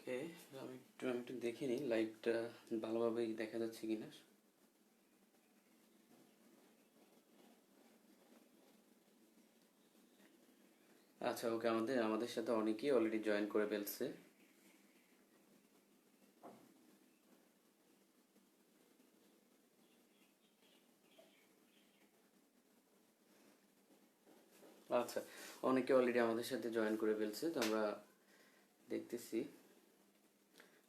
ওকে, আমি একটু দেখে নিই লাইভটা ভালোভাবে দেখা যাচ্ছে কিনা। আচ্ছা, ওকে, আমাদের আমাদের সাথে অনেকেই অলরেডি জয়েন করে ফেলছে। আচ্ছা, অনেকে অলরেডি আমাদের সাথে জয়েন করে ফেলছে, তো আমরা দেখতেছি।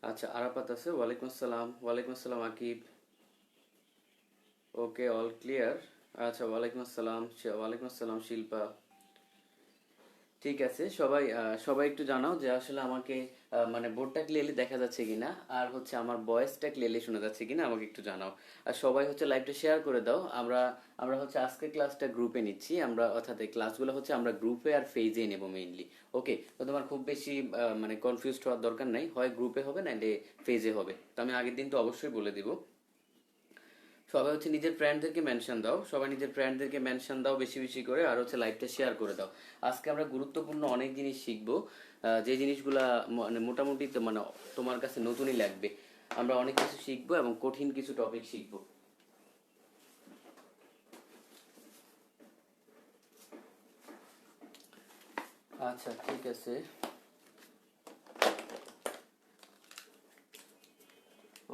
আচ্ছা, আরাফাত আছে। ওয়ালাইকুম আসসালাম। ওয়ালাইকুম আসসালাম আকিব। ওকে, অল ক্লিয়ার। আচ্ছা, ওয়ালাইকুম আসসালাম। ওয়ালাইকুম আসসালাম শিল্পা। ঠিক আছে, সবাই সবাই একটু জানাও যে আসলে আমাকে মানে বোর্ডটা ক্লিয়ারলি দেখা যাচ্ছে কিনা, আর হচ্ছে আমার ভয়েসটা ক্লিয়ারলি শোনা যাচ্ছে কিনা আমাকে একটু জানাও। আর সবাই হচ্ছে লাইভটা শেয়ার করে দাও। আমরা আমরা হচ্ছে আজকে ক্লাসটা গ্রুপে নিচ্ছি, আমরা অর্থাৎ এই ক্লাসগুলো হচ্ছে আমরা গ্রুপে আর ফেজে নেব মেইনলি। ওকে, তো তোমার খুব বেশি মানে কনফিউজড হওয়ার দরকার নাই, হয় গ্রুপে হবে না ফেজে হবে। তো আমি আগের দিন তো অবশ্যই বলে দিব। সবাই হচ্ছে নিজের ফ্রেন্ডদেরকে মেনশন দাও, সবাই নিজের ফ্রেন্ডদেরকে মেনশন দাও বেশি বেশি করে, আর হচ্ছে লাইভটা শেয়ার করে দাও। আজকে আমরা গুরুত্বপূর্ণ অনেক জিনিস শিখবো, যে জিনিসগুলা মানে মোটামুটি তো মানে তোমার কাছে নতুনই লাগবে। আমরা অনেক কিছু শিখবো এবং কঠিন কিছু টপিক শিখবো। আচ্ছা, ঠিক আছে।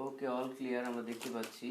ওকে, অল ক্লিয়ার আমরা দেখতে পাচ্ছি।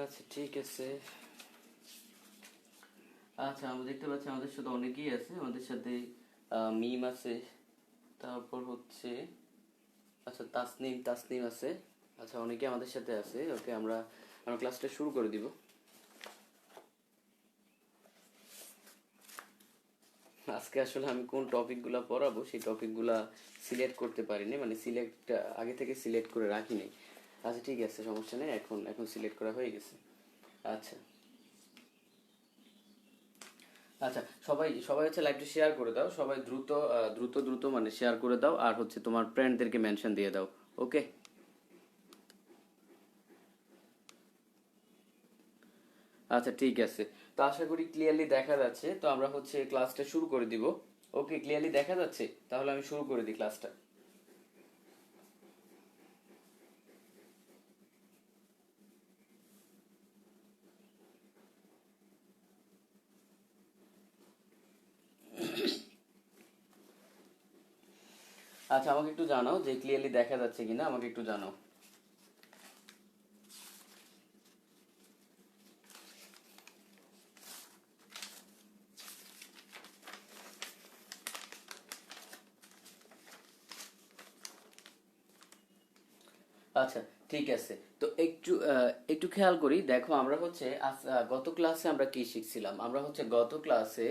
আচ্ছা, ঠিক আছে। আচ্ছা, আমরা দেখতে পাচ্ছি আমাদের সাথে অনেকেই আছে, আমাদের সাথে মিম আছে, তারপর হচ্ছে আচ্ছা তাসনিম তাসনিম আছে। আচ্ছা, অনেকে আমাদের সাথে আছে। ওকে, আমরা আমরা ক্লাসটা শুরু করে দিব। আজকে আসলে আমি কোন টপিকগুলো পড়াবো সেই টপিকগুলো সিলেক্ট করতে পারিনি, মানে সিলেক্ট আগে থেকে সিলেক্ট করে রাখিনি। আচ্ছা, ঠিক আছে, সমস্যা নেই, এখন এখন সিলেক্ট করা হয়ে গেছে। আচ্ছা। আচ্ছা, সবাই সবাই হচ্ছে লাইভটা শেয়ার করে দাও, সবাই দ্রুত দ্রুত দ্রুত মানে শেয়ার করে দাও, আর হচ্ছে তোমার ফ্রেন্ডদেরকে মেনশন দিয়ে দাও। ওকে। আচ্ছা, ঠিক আছে। তো আশা করি ক্লিয়ারলি দেখা যাচ্ছে, তো আমরা হচ্ছে ক্লাসটা শুরু করে দিব। ওকে, ক্লিয়ারলি দেখা যাচ্ছে, তাহলে আমি শুরু করে দিই ক্লাসটা। আচ্ছা, আমাকে একটু জানাও যে ক্লিয়ারলি দেখা যাচ্ছে কিনা, আমাকে একটু জানাও। আচ্ছা, ঠিক আছে। তো একটু একটু খেয়াল করি, দেখো আমরা হচ্ছে গত ক্লাসে আমরা কি শিখছিলাম, আমরা হচ্ছে গত ক্লাসে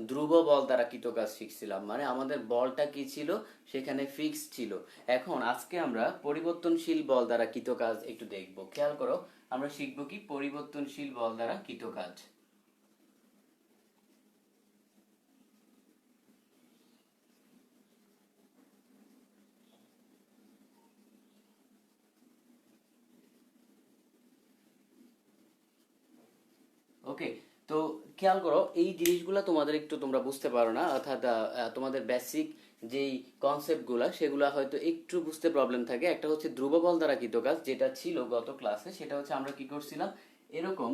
ধ্রুব বল দ্বারা কৃতকাজ শিখছিলাম, মানে আমাদের বলটা কি ছিল, সেখানে ফিক্স ছিল। এখন আজকে আমরা পরিবর্তনশীল বল দ্বারা কৃতকাজ একটু দেখব, খেয়াল করো। আমরা শিখবো কি পরিবর্তনশীল বল দ্বারা কৃতকাজ। ওকে, তো খেয়াল করো, এই জিনিসগুলো তোমাদের একটু তোমরা বুঝতে পারো না, অর্থাৎ তোমাদের বেসিক যেই কনসেপ্টগুলো সেগুলো হয়তো একটু বুঝতে প্রবলেম থাকে। একটা হচ্ছে ধ্রুব বল দ্বারা কৃতকাজ, যেটা ছিল গত ক্লাসে, সেটা হচ্ছে আমরা কি করছিলাম, এরকম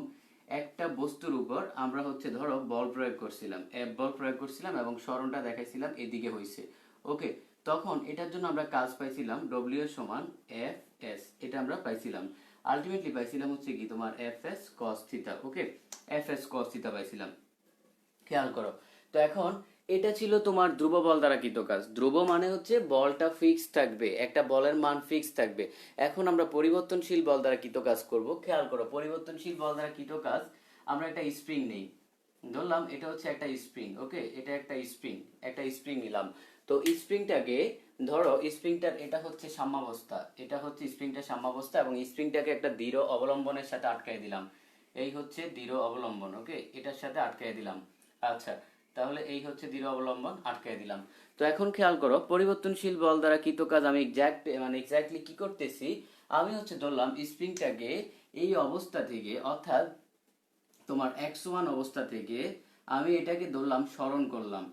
একটা বস্তুর উপর আমরা হচ্ছে ধরো বল প্রয়োগ করছিলাম, এফ বল প্রয়োগ করছিলাম এবং সরণটা দেখাইছিলাম এদিকে হইছে। ওকে, তখন এটার জন্য আমরা কাজ পাইছিলাম ডব্লিউ সমান এফ এস, এটা আমরা পাইছিলাম। আলটিমেটলি পাইছিলাম হচ্ছে কি তোমার এফ এস কস থিটা। ওকে, এফ এস কস থিটা পাইছিলাম। খেয়াল করো, তো এখন এটা ছিল তোমার ধ্রুব বল দ্বারা কৃতকাজ। ধ্রুব মানে হচ্ছে বলটা ফিক্স থাকবে, একটা বলের মান ফিক্স থাকবে। এখন আমরা পরিবর্তনশীল বল দ্বারা কৃতকাজ করব। খেয়াল করো, পরিবর্তনশীল বল দ্বারা কৃতকাজ, আমরা একটা স্প্রিং নেই। ধরলাম এটা হচ্ছে একটা স্প্রিং, ওকে, এটা একটা স্প্রিং নিলাম। তো স্প্রিংটাকে ধরো, স্প্রিংটার এটা হচ্ছে সাম্যাবস্থা, এটা হচ্ছে স্প্রিংটার সাম্যাবস্থা, এবং স্প্রিংটাকে একটা দৃঢ় অবলম্বনের সাথে আটকায় দিলাম। এই হচ্ছে দৃঢ় অবলম্বন, ওকে, এটার সাথে আটকায় দিলাম। আচ্ছা, তাহলে এই হচ্ছে দৃঢ় অবলম্বন, আটকায় দিলাম। তো এখন খেয়াল করো, পরিবর্তনশীল বল দ্বারা কৃত কাজ আমি এক্স্যাক্টলি কি করতেছি। আমি হচ্ছে ধরলাম স্প্রিংটাকে এই অবস্থা থেকে, অর্থাৎ তোমার x1 অবস্থা থেকে আমি এটাকে ধরলাম সরণ করলাম,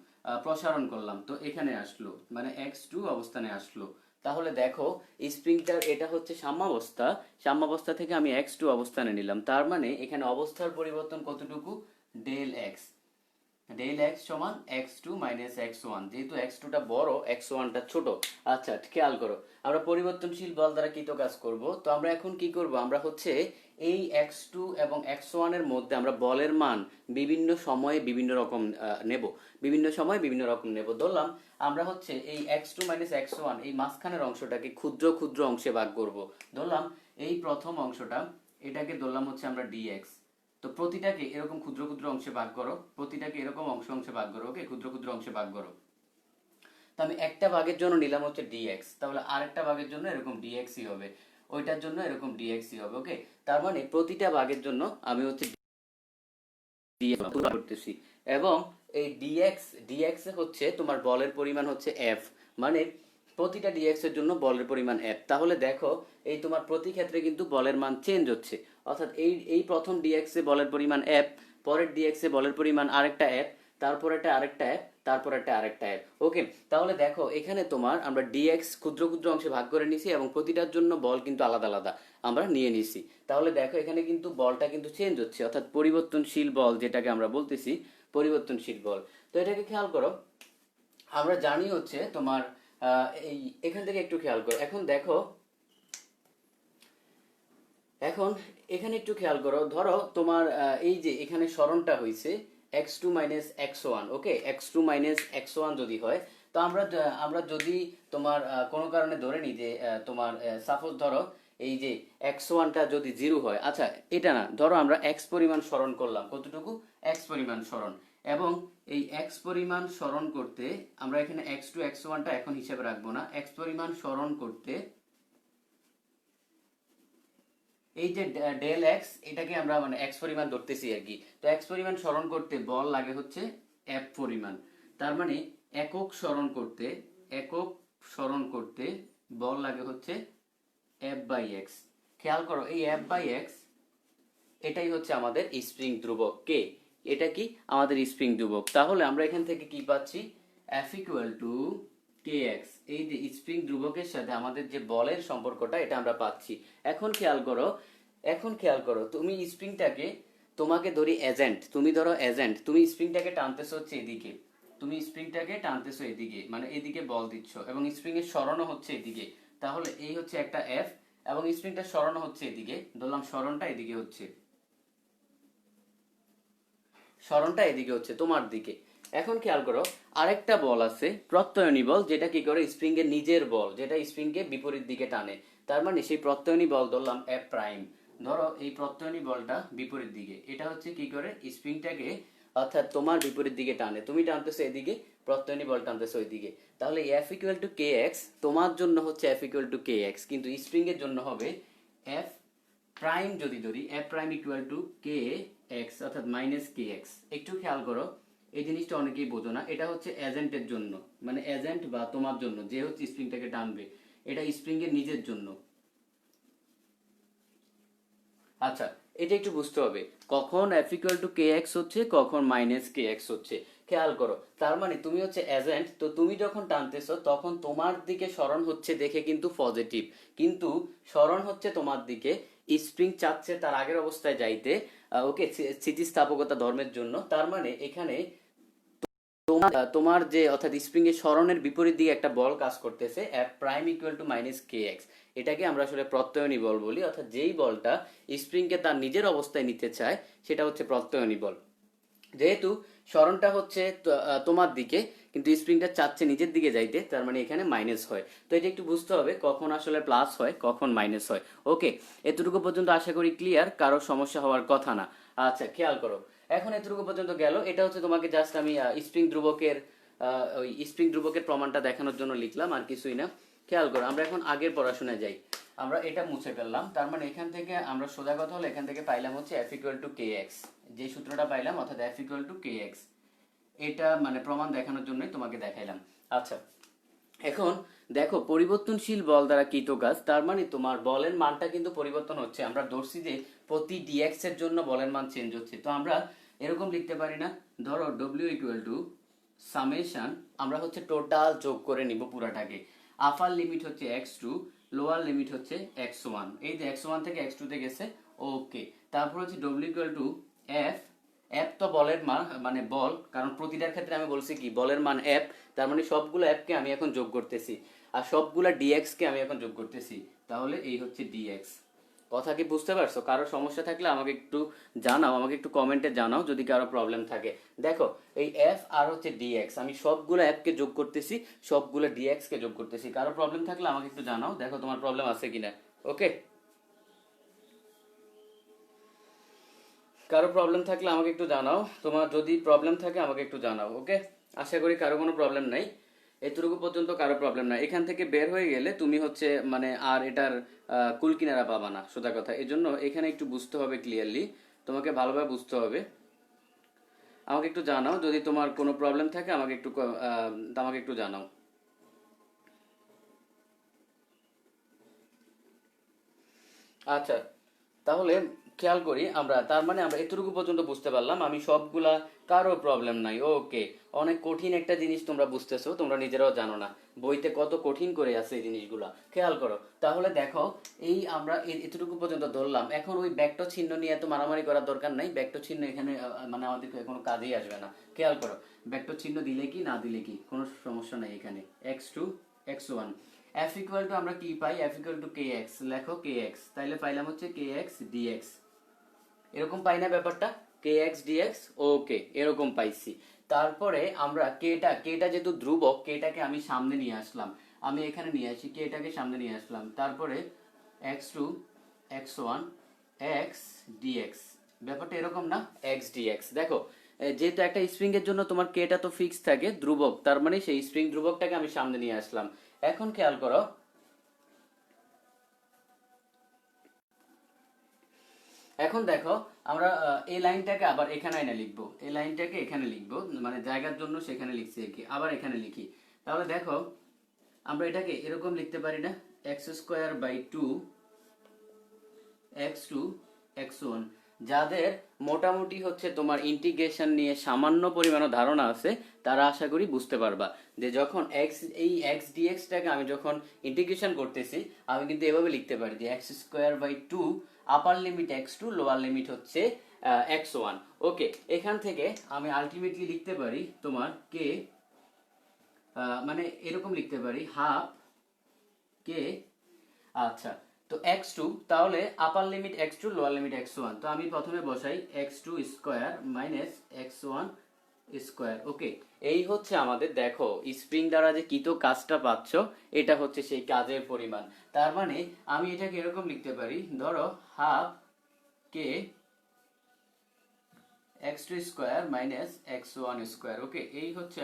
প্রসারণ করলাম, তো এখানে আসলো, মানে x2 অবস্থানে আসলো। তাহলে দেখো, স্প্রিংটার এটা হচ্ছে সাম্যাবস্থা, সাম্যাবস্থা থেকে আমি x2 অবস্থানে নিলাম, তার মানে এখানে অবস্থার পরিবর্তন কতটুকু, ডেল এক্স। ডেল এক্স সমান x two minus x one, যেহেতু এক্স টুটা বড়, এক্স ওয়ানটা ছোট। আচ্ছা, খেয়াল করো, আমরা পরিবর্তনশীল বল দ্বারা কৃত কাজ করব। তো আমরা এখন কি করব, আমরা হচ্ছে এই এক্স টু এবং এক্স ওয়ানের মধ্যে আমরা বলের মান বিভিন্ন সময়ে বিভিন্ন রকম নেব, বিভিন্ন সময় বিভিন্ন রকম নেব। ধরলাম আমরা হচ্ছে এই x two minus x one, এই মাঝখানের অংশটাকে ক্ষুদ্র ক্ষুদ্র অংশে ভাগ করব। ধরলাম এই প্রথম অংশটা, এটাকে ধরলাম হচ্ছে আমরা ডিএক্স। তো প্রতিটাকে এরকম ক্ষুদ্র ক্ষুদ্র অংশে ভাগ করো, প্রতিটাকে এরকম অংশে ভাগ করো, ওকে, ক্ষুদ্র ক্ষুদ্র অংশে ভাগ করো। তো আমি একটা ভাগের জন্য নিলাম হচ্ছে ডিএক্স, তাহলে আরেকটা ভাগের জন্য এরকম ডিএক্সই হবে, ওইটার জন্য এরকম ডিএক্সই হবে, ওকে। তার মানে প্রতিটা ভাগের জন্য আমি হচ্ছে ডিএক্স করতেছি, এবং এই ডিএক্স হচ্ছে তোমার বলের পরিমাণ হচ্ছে এফ, মানে প্রতিটা ডিএক্স এর জন্য বলের পরিমাণ এফ। তাহলে দেখো, এই তোমার প্রতি ক্ষেত্রে কিন্তু বলের মান চেঞ্জ হচ্ছে, অর্থাৎ এই এই প্রথম ডিএক্স এ বলের পরিমাণ এফ, পরের ডিএক্স এ বলের পরিমাণ আরেকটা এফ, তারপর একটা আরেকটা এফ, তারপর একটা আরেকটা এফ, ওকে। তাহলে দেখো, এখানে তোমার আমরা ডিএক্স ক্ষুদ্র ক্ষুদ্র অংশে ভাগ করে নিছি, এবং প্রতিটার জন্য বল কিন্তু আলাদা আলাদা আমরা নিয়ে নিছি। তাহলে দেখো, এখানে কিন্তু বলটা কিন্তু চেঞ্জ হচ্ছে, অর্থাৎ পরিবর্তনশীল বল যেটাকে আমরা বলতেছি, পরিবর্তনশীল বল। তো এটাকে খেয়াল করো, আমরা জানি হচ্ছে তোমার এই এখান থেকে একটু খেয়াল করো, এখন দেখো, এখন এখানে একটু খেয়াল করো, ধরো তোমার এই যে এখানে সরণটা হয়েছে x two minus x one, okay, x two minus x one যদি হয়, তো আমরা যদি তোমার কোনো কারণে ধরে নিই যে তোমার সাপোজ ধরো এই যে এক্স ওয়ানটা যদি জিরো হয়, আচ্ছা এটা না, ধরো আমরা এক্স পরিমাণ সরণ করলাম, কতটুকু, এক্স পরিমাণ সরণ, এবং এই এক্স পরিমাণ সরণ করতে আমরা এখানে এক্স টু এক্স ওয়ানটা এখন হিসেবে রাখবো না, এক্স পরিমাণ সরণ করতে এই যে ডেল এক্স, এটাকে আমরা মানে এক্স পরিমাণ ধরতেছি আর কি। তো এক্স পরিমাণ সরণ করতে বল লাগে হচ্ছে এফ পরিমাণ, তার মানে একক সরণ করতে, একক সরণ করতে বল লাগে হচ্ছে এফ বাই এক্স। খেয়াল করো, এই এফ বাই এক্স এটাই হচ্ছে আমাদের স্প্রিং ধ্রুবক কে, এটা কি আমাদের স্প্রিং ধ্রুবক। তাহলে আমরা এখান থেকে কি পাচ্ছি, F equal to K x, এই যে স্প্রিং ধ্রুবকের সাথে আমাদের যে বলের সম্পর্কটা, এটা আমরা পাচ্ছি। এখন খেয়াল করো, এখন খেয়াল করো, তুমি স্প্রিংটাকে, তোমাকে ধরি এজেন্ট, তুমি ধরো এজেন্ট, তুমি স্প্রিংটাকে টানতেছো হচ্ছে এদিকে, তুমি স্প্রিংটাকে টানতেছো এদিকে, মানে এদিকে বল দিচ্ছ, এবং স্প্রিং এর সরণও হচ্ছে এদিকে। তাহলে এই হচ্ছে একটা এফ, এবং স্প্রিংটার সরণও হচ্ছে এদিকে, ধরলাম সরণটা এদিকে হচ্ছে, সরণটা এদিকে হচ্ছে তোমার দিকে। এখন খেয়াল করো, আরেকটা বল আছে প্রত্যয়নী বল, যেটা কি করে, স্প্রিং এর নিজের বল, যেটা স্প্রিং কে বিপরীত দিকে টানে। তার মানে সেই প্রত্যয়নী বল ধরলাম এফ প্রাইম, ধরো এই প্রত্যয়নী বলটা বিপরীত দিকে, এটা হচ্ছে কি করে, স্প্রিংটাকে অর্থাৎ তোমার বিপরীত দিকে টানে, তুমি টানতেছো এদিকে, প্রত্যয়নী বল টানতেছো ওইদিকে। তাহলে F equal to K x তোমার জন্য হচ্ছে F equal to K x, কিন্তু স্প্রিং এর জন্য হবে এফ প্রাইম, যদি ধরি F prime equal to K x, অর্থাৎ মাইনাস কে এক্স। একটু খেয়াল করো, এই জিনিসটা অনেকেই বোঝো না, এটা হচ্ছে এজেন্টের জন্য, মানে এজেন্ট বা তোমার জন্য যে হচ্ছে স্প্রিংটাকে টানবে, এটা স্প্রিং এর নিজের জন্য। আচ্ছা, এটা একটু বুঝতে হবে, কখন F equal to K x হচ্ছে, কখন মাইনাস কে এক্স হচ্ছে। খেয়াল করো, তার মানে তুমি হচ্ছে এজেন্ট, তো তুমি যখন টানতেছো তখন তোমার দিকে সরণ হচ্ছে দেখে কিন্তু পজিটিভ, কিন্তু সরণ হচ্ছে তোমার দিকে, স্প্রিং চাচ্ছে তার আগের অবস্থায় যাইতে, ওকে, স্থিতিস্থাপকতা ধর্মের জন্য। তার মানে এখানে তোমার যে অর্থাৎ স্প্রিং এর সরণের বিপরীত দিকে একটা বল কাজ করতেছে, F prime equal to minus K x, এটাকে আমরা আসলে প্রত্যয়নী বল বলি, অর্থাৎ যেই বলটা স্প্রিং কে তার নিজের অবস্থায় নিতে চায় সেটা হচ্ছে প্রত্যয়নী বল। যেহেতু সরণটা হচ্ছে তোমার দিকে, কিন্তু স্প্রিংটা চাচ্ছে নিজের দিকে যাইতে, তার মানে এখানে মাইনাস হয়। তো এটা একটু বুঝতে হবে, কখন আসলে প্লাস হয়, কখন মাইনাস হয়, ওকে। এতটুকু পর্যন্ত আশা করি ক্লিয়ার, কারো সমস্যা হওয়ার কথা না। আচ্ছা, খেয়াল করো, এখন এতটুকু পর্যন্ত গেল। এটা হচ্ছে তোমাকে জাস্ট আমি স্প্রিং ধ্রুবকের ওই স্প্রিং ধ্রুবকের প্রমাণটা দেখানোর জন্য লিখলাম, আর কিছুই না। খেয়াল করো, আমরা এখন আগের পড়াশোনায় যাই। আমরা এটা মুছে ফেললাম, তার মানে এখান থেকে আমরা সোজা কথা হলো এখান থেকে পাইলাম হচ্ছে F equal to K x, যে সূত্রটা পাইলাম অর্থাৎ F equal to K x. এটা মানে প্রমাণ দেখানোর জন্যই তোমাকে দেখাইলাম। আচ্ছা, এখন দেখো পরিবর্তনশীল বল দ্বারা কৃত কাজ, তার মানে তোমার বলের মানটা কিন্তু পরিবর্তন হচ্ছে। আমরা ধরছি যে প্রতি ডিএক্স এর জন্য বলের মান চেঞ্জ হচ্ছে। তো আমরা এরকম লিখতে পারি না, ধরো ডব্লিউ ইকুয়াল টু সামেশন, আমরা হচ্ছে টোটাল যোগ করে নিব পুরাটাকে। আপার লিমিট হচ্ছে x2, লোয়ার লিমিট হচ্ছে x1। এই যে x1 থেকে x2 তে গেছে, ওকে। তারপর হচ্ছে W equal to F, F তো বলের মান, মানে বল, কারণ প্রতিটার ক্ষেত্রে আমি বলছি কি বলের মান এফ, তার মানে সবগুলো এফ কে আমি এখন যোগ করতেছি, আর সবগুলা ডিএক্স কে আমি এখন যোগ করতেছি। তাহলে এই হচ্ছে ডিএক্স। কথা কি বুঝতে পারছো? কারো সমস্যা থাকলে আমাকে একটু জানাও, আমাকে একটু কমেন্টে জানাও যদি কারো প্রবলেম থাকে। দেখো এই এফ আর হচ্ছে ডিএক্স, আমি সবগুলো এফ কে যোগ করতেছি, সবগুলো ডিএক্স কে যোগ করতেছি। কারো প্রবলেম থাকলে আমাকে একটু জানাও, দেখো তোমার প্রবলেম আছে কিনা। ওকে, কারো প্রবলেম থাকলে আমাকে একটু জানাও, তোমার যদি প্রবলেম থাকে আমাকে একটু জানাও। ওকে, আশা করি কারো কোনো প্রবলেম নাই। এতটুকু পর্যন্ত কারো প্রবলেম নাই। এখান থেকে বের হয়ে গেলে তুমি হচ্ছে মানে আর এটার কুল কিনারা পাবা না, সোজা কথা। এই জন্য এখানে একটু বুঝতে হবে ক্লিয়ারলি, তোমাকে ভালোভাবে বুঝতে হবে। আমাকে একটু জানাও যদি তোমার কোনো প্রবলেম থাকে, আমাকে একটু জানাও। আচ্ছা, তাহলে খেয়াল করি আমরা, তার মানে আমরা এতটুকু পর্যন্ত বুঝতে পারলাম, আমি সবগুলা, কারো প্রবলেম নাই। ওকে, অনেক কঠিন একটা জিনিস তোমরা বুঝতেছো, তোমরা নিজেরাও জানো না বইতে কত কঠিন করে আছে এই জিনিসগুলা। খেয়াল করো, তাহলে দেখো এই আমরা এতটুকু পর্যন্ত ধরলাম। এখন ওই ব্যাক্ট চিহ্ন নিয়ে এত মারামারি করার দরকার নাই, ব্যাক্ট চিহ্ন এখানে মানে আমাদের কোনো কাজেই আসবে না। খেয়াল করো, ব্যাক্ট চিহ্ন দিলে কি না দিলে কি কোনো সমস্যা নাই এখানে। x2 x1, F equal to আমরা কি পাই, f equal to K x, লেখো কে এক্স, তাইলে পাইলাম হচ্ছে কে এক্স ডিএক্স। এরকম পাই না ব্যাপারটা, কে এক্স ডিএক্স, ওকে এরকম পাইছি। তারপরে আমরা কেটা যেহেতু ধ্রুবক, কেটাকে আমি সামনে নিয়ে আসলাম, আমি এখানে নিয়ে আসি, কেটাকে সামনে নিয়ে আসলাম। তারপরে x two x one x dx, ব্যাপারটা এরকম না, এক্স ডিএক্স। দেখো যেহেতু একটা স্প্রিং এর জন্য তোমার কেটা তো ফিক্স থাকে ধ্রুবক, তার মানে সেই স্প্রিং ধ্রুবকটাকে আমি সামনে নিয়ে আসলাম। এখন খেয়াল করো, এখন দেখো আমরা এই লাইনটাকে আবার এখানে এনে লিখবো, এই লাইনটাকে এখানে লিখবো, মানে জায়গার জন্য সেখানে লিখছি আর কি, আবার এখানে লিখি। তাহলে দেখো আমরা এটাকে এরকম লিখতে পারি না, x square by two x two x one. যাদের মোটামুটি হচ্ছে তোমার ইন্টিগ্রেশন নিয়ে সামান্য পরিমাণও ধারণা আছে, তারা আশা করি বুঝতে পারবা যে যখন এই এক্স ডিএক্সটাকে আমি যখন ইন্টিগ্রেশন করতেছি, আমি কিন্তু এভাবে লিখতে পারি যে x square by two, upper limit x two, lower limit হচ্ছে এক্স ওয়ান। ওকে, এখান থেকে আমি আলটিমেটলি লিখতে পারি তোমার কে, মানে এরকম লিখতে পারি হাফ কে। আচ্ছা, তো x2, তাহলে আপার limit x2, lower limit x1। তো আমি প্রথমে বসাই x2 square minus x1 square. Okay, এই হচ্ছে আমাদের, দেখো স্প্রিং দ্বারা যে কৃত কাজটা পাচ্ছ, এটা হচ্ছে সেই কাজের পরিমাণ। তার মানে আমি এটাকে এরকম লিখতে পারি, ধরো half k x2 square minus x1 square. Okay, এই হচ্ছে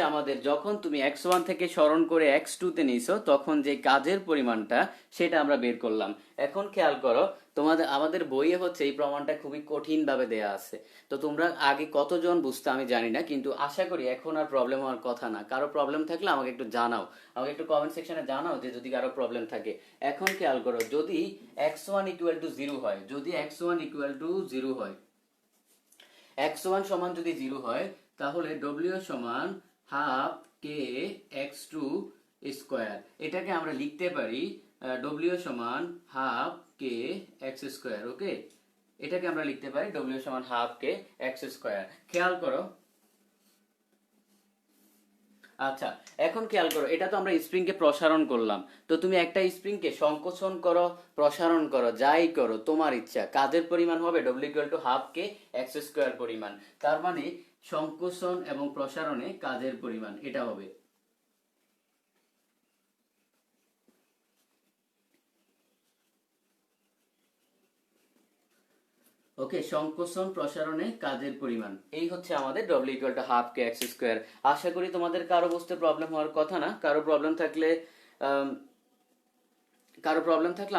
আমাদের যখন তুমি x1 থেকে স্মরণ করে x2 তে নিছো, তখন যে কাজের পরিমাণটা সেটা আমরা বের করলাম। এখন খেয়াল করো, আমাদের বইয়ে হচ্ছে এই প্রমাণটা খুবই কঠিন ভাবে দেয়া আছে। তো তোমরা আগে কতজন বুঝতে আমি জানি না, কিন্তু আশা করি এখন আর প্রবলেম হওয়ার কথা না। কারো প্রবলেম থাকলে আমাকে একটু জানাও, আমাকে একটু কমেন্ট সেকশনে জানাও যে যদি কারো প্রবলেম থাকে। এখন খেয়াল করো, যদি x1 ইকুয়াল টু 0 হয়, যদি x1 ইকুয়াল টু 0 হয়, x1 সমান যদি 0 হয়, তাহলে w সমান হাফ কে x2 স্কয়ার। এটাকে আমরা লিখতে পারি w সমান হাফ কে এক্স স্কয়ার। ওকে, এটাকে আমরা লিখতে পারি w সমান হাফ কে এক্স স্কয়ার। খেয়াল করো, আচ্ছা এখন খেয়াল করো, এটা তো আমরা স্প্রিং কে প্রসারণ করলাম। তো তুমি একটা স্প্রিং কে সংকোচন করো, প্রসারণ করো, যাই করো তোমার ইচ্ছা, কাজের পরিমাণ হবে W equal to half k x square পরিমাণ। তার মানে সংকোচন এবং প্রসারণে কাজের পরিমাণ এটা হবে। ওকে, সংকোচন প্রসারণে কাজের পরিমাণ এই হচ্ছে আমাদের ডব্লিউ equal to half k x square. আশা করি তোমাদের কারো বুঝতে প্রবলেম হওয়ার কথা না। কারো প্রবলেম থাকলে আম,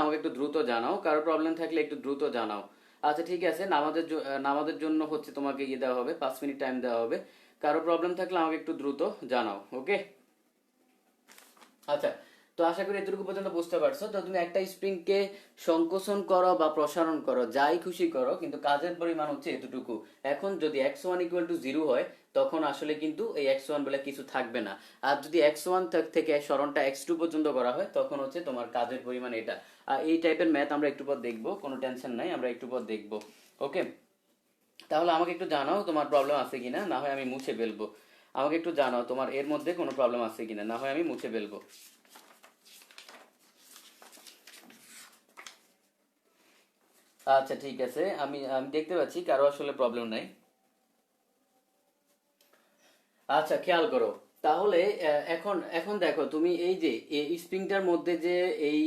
আমাকে একটু দ্রুত জানাও, কারো প্রবলেম থাকলে একটু দ্রুত জানাও। আচ্ছা ঠিক আছে, নামাজের জন্য হচ্ছে তোমাকে ইয়ে দেওয়া হবে, 5 মিনিট টাইম দেওয়া হবে। কারো প্রবলেম থাকলে আমাকে একটু দ্রুত জানাও, ওকে? আচ্ছা, তো আশা করি এতটুকু পর্যন্ত বুঝতে পারছো। তো তুমি একটা স্প্রিং কে সংকোচন করো বা প্রসারণ করো, যাই খুশি করো, কিন্তু কাজের পরিমাণ হচ্ছে এতটুকু। এখন যদি x1 ইকুয়াল টু 0 হয়, তখন আসলে কিন্তু এই x1 বলে কিছু থাকবে না। আর যদি x1 থেকে সরণটা x2 পর্যন্ত করা হয়, তখন হচ্ছে তোমার কাজের পরিমাণ এটা। আর এই টাইপের ম্যাথ আমরা একটু পর দেখবো, কোনো টেনশন নাই, আমরা একটু পর দেখবো, ওকে? তাহলে আমাকে একটু জানাও তোমার প্রবলেম আছে কিনা, না হয় আমি মুছে ফেলবো। আমাকে একটু জানাও তোমার এর মধ্যে কোনো প্রবলেম আছে কিনা, না হয় আমি মুছে ফেলবো। আচ্ছা ঠিক আছে, আমি আমি দেখতে পাচ্ছি কারো আসলে প্রবলেম নাই। আচ্ছা খেয়াল করো, তাহলে এখন এখন দেখো তুমি এই যে এই স্প্রিংটার মধ্যে যে এই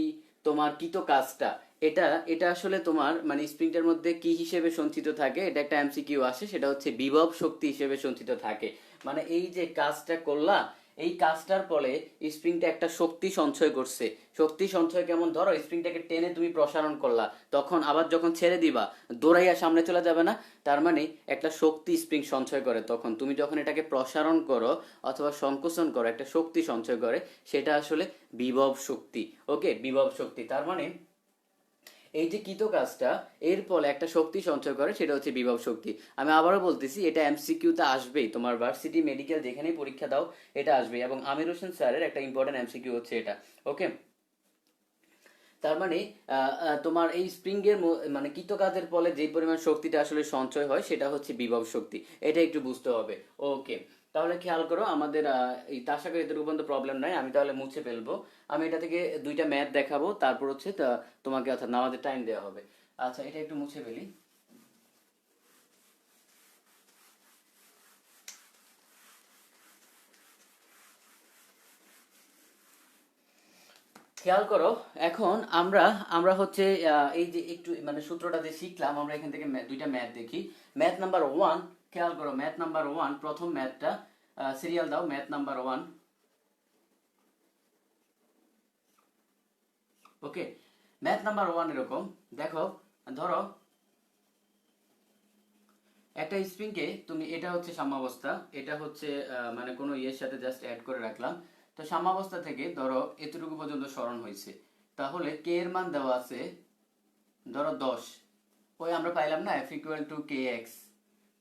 তোমার কৃত কাজটা, এটা এটা আসলে তোমার মানে স্প্রিংটার মধ্যে কি হিসেবে সঞ্চিত থাকে, এটা একটা এমসিকিউ আসে, সেটা হচ্ছে বিভব শক্তি হিসেবে সঞ্চিত থাকে। মানে এই যে কাজটা করলা, এই কাজটার ফলে স্প্রিংটা একটা শক্তি সঞ্চয় করছে। শক্তি সঞ্চয় কেমন, ধরো স্প্রিংটাকে টেনে তুমি প্রসারণ করলা, তখন আবার যখন ছেড়ে দিবা দৌড়াইয়া সামনে চলে যাবে না? তার মানে একটা শক্তি স্প্রিং সঞ্চয় করে। তখন তুমি যখন এটাকে প্রসারণ করো অথবা সংকোচন করো, একটা শক্তি সঞ্চয় করে, সেটা আসলে বিভব শক্তি। ওকে, বিভব শক্তি তার মানে এই যে কৃত কাজটা এর ফলে একটা শক্তি সঞ্চয় করে, সেটা হচ্ছে বিভব শক্তি। আমি আবারও বলতেছি, এটা এমসিকিউতে আসবেই, তোমার ভার্সিটি মেডিকেল যেখানেই পরীক্ষা দাও এটা আসবেই, এবং আমির হোসেন স্যারের একটা ইম্পর্টেন্ট এমসিকিউ হচ্ছে এটা, ওকে? তার মানে তোমার এই স্প্রিং এর মানে কৃত কাজের ফলে যে পরিমাণ শক্তিটা আসলে সঞ্চয় হয়, সেটা হচ্ছে বিভব শক্তি। এটা একটু বুঝতে হবে, ওকে? তাহলে খেয়াল করো আমাদের এই আশা করি এতটুকু পর্যন্ত প্রবলেম নাই। আমি তাহলে মুছে ফেলবো। আমি এটা থেকে দুইটা ম্যাথ দেখাবো, তারপর হচ্ছে তোমাকে অর্থাৎ নামাজের টাইম দেওয়া হবে। আচ্ছা এটা একটু মুছে ফেলি। খেয়াল করো, এখন আমরা আমরা হচ্ছে এই যে একটু মানে সূত্রটা যে শিখলাম, আমরা এখান থেকে দুইটা ম্যাথ দেখি। ম্যাথ নাম্বার ওয়ান, খেয়াল করো ম্যাথ নাম্বার ওয়ান, প্রথম ম্যাথটা, সিরিয়াল দাও, ম্যাথ নাম্বার ওয়ান, ওকে? ম্যাথ নাম্বার ওয়ান এরকম, দেখো, ধরো একটা স্প্রিংকে তুমি, এটা হচ্ছে সাম্যাবস্থা, এটা হচ্ছে মানে কোনো ইয়ের সাথে জাস্ট অ্যাড করে রাখলাম। তো সাম্যাবস্থা থেকে ধরো এতটুকু পর্যন্ত সরণ হয়েছে, তাহলে কে এর মান দেওয়া আছে ধরো 10। ওই আমরা পাইলাম না F equal to K x.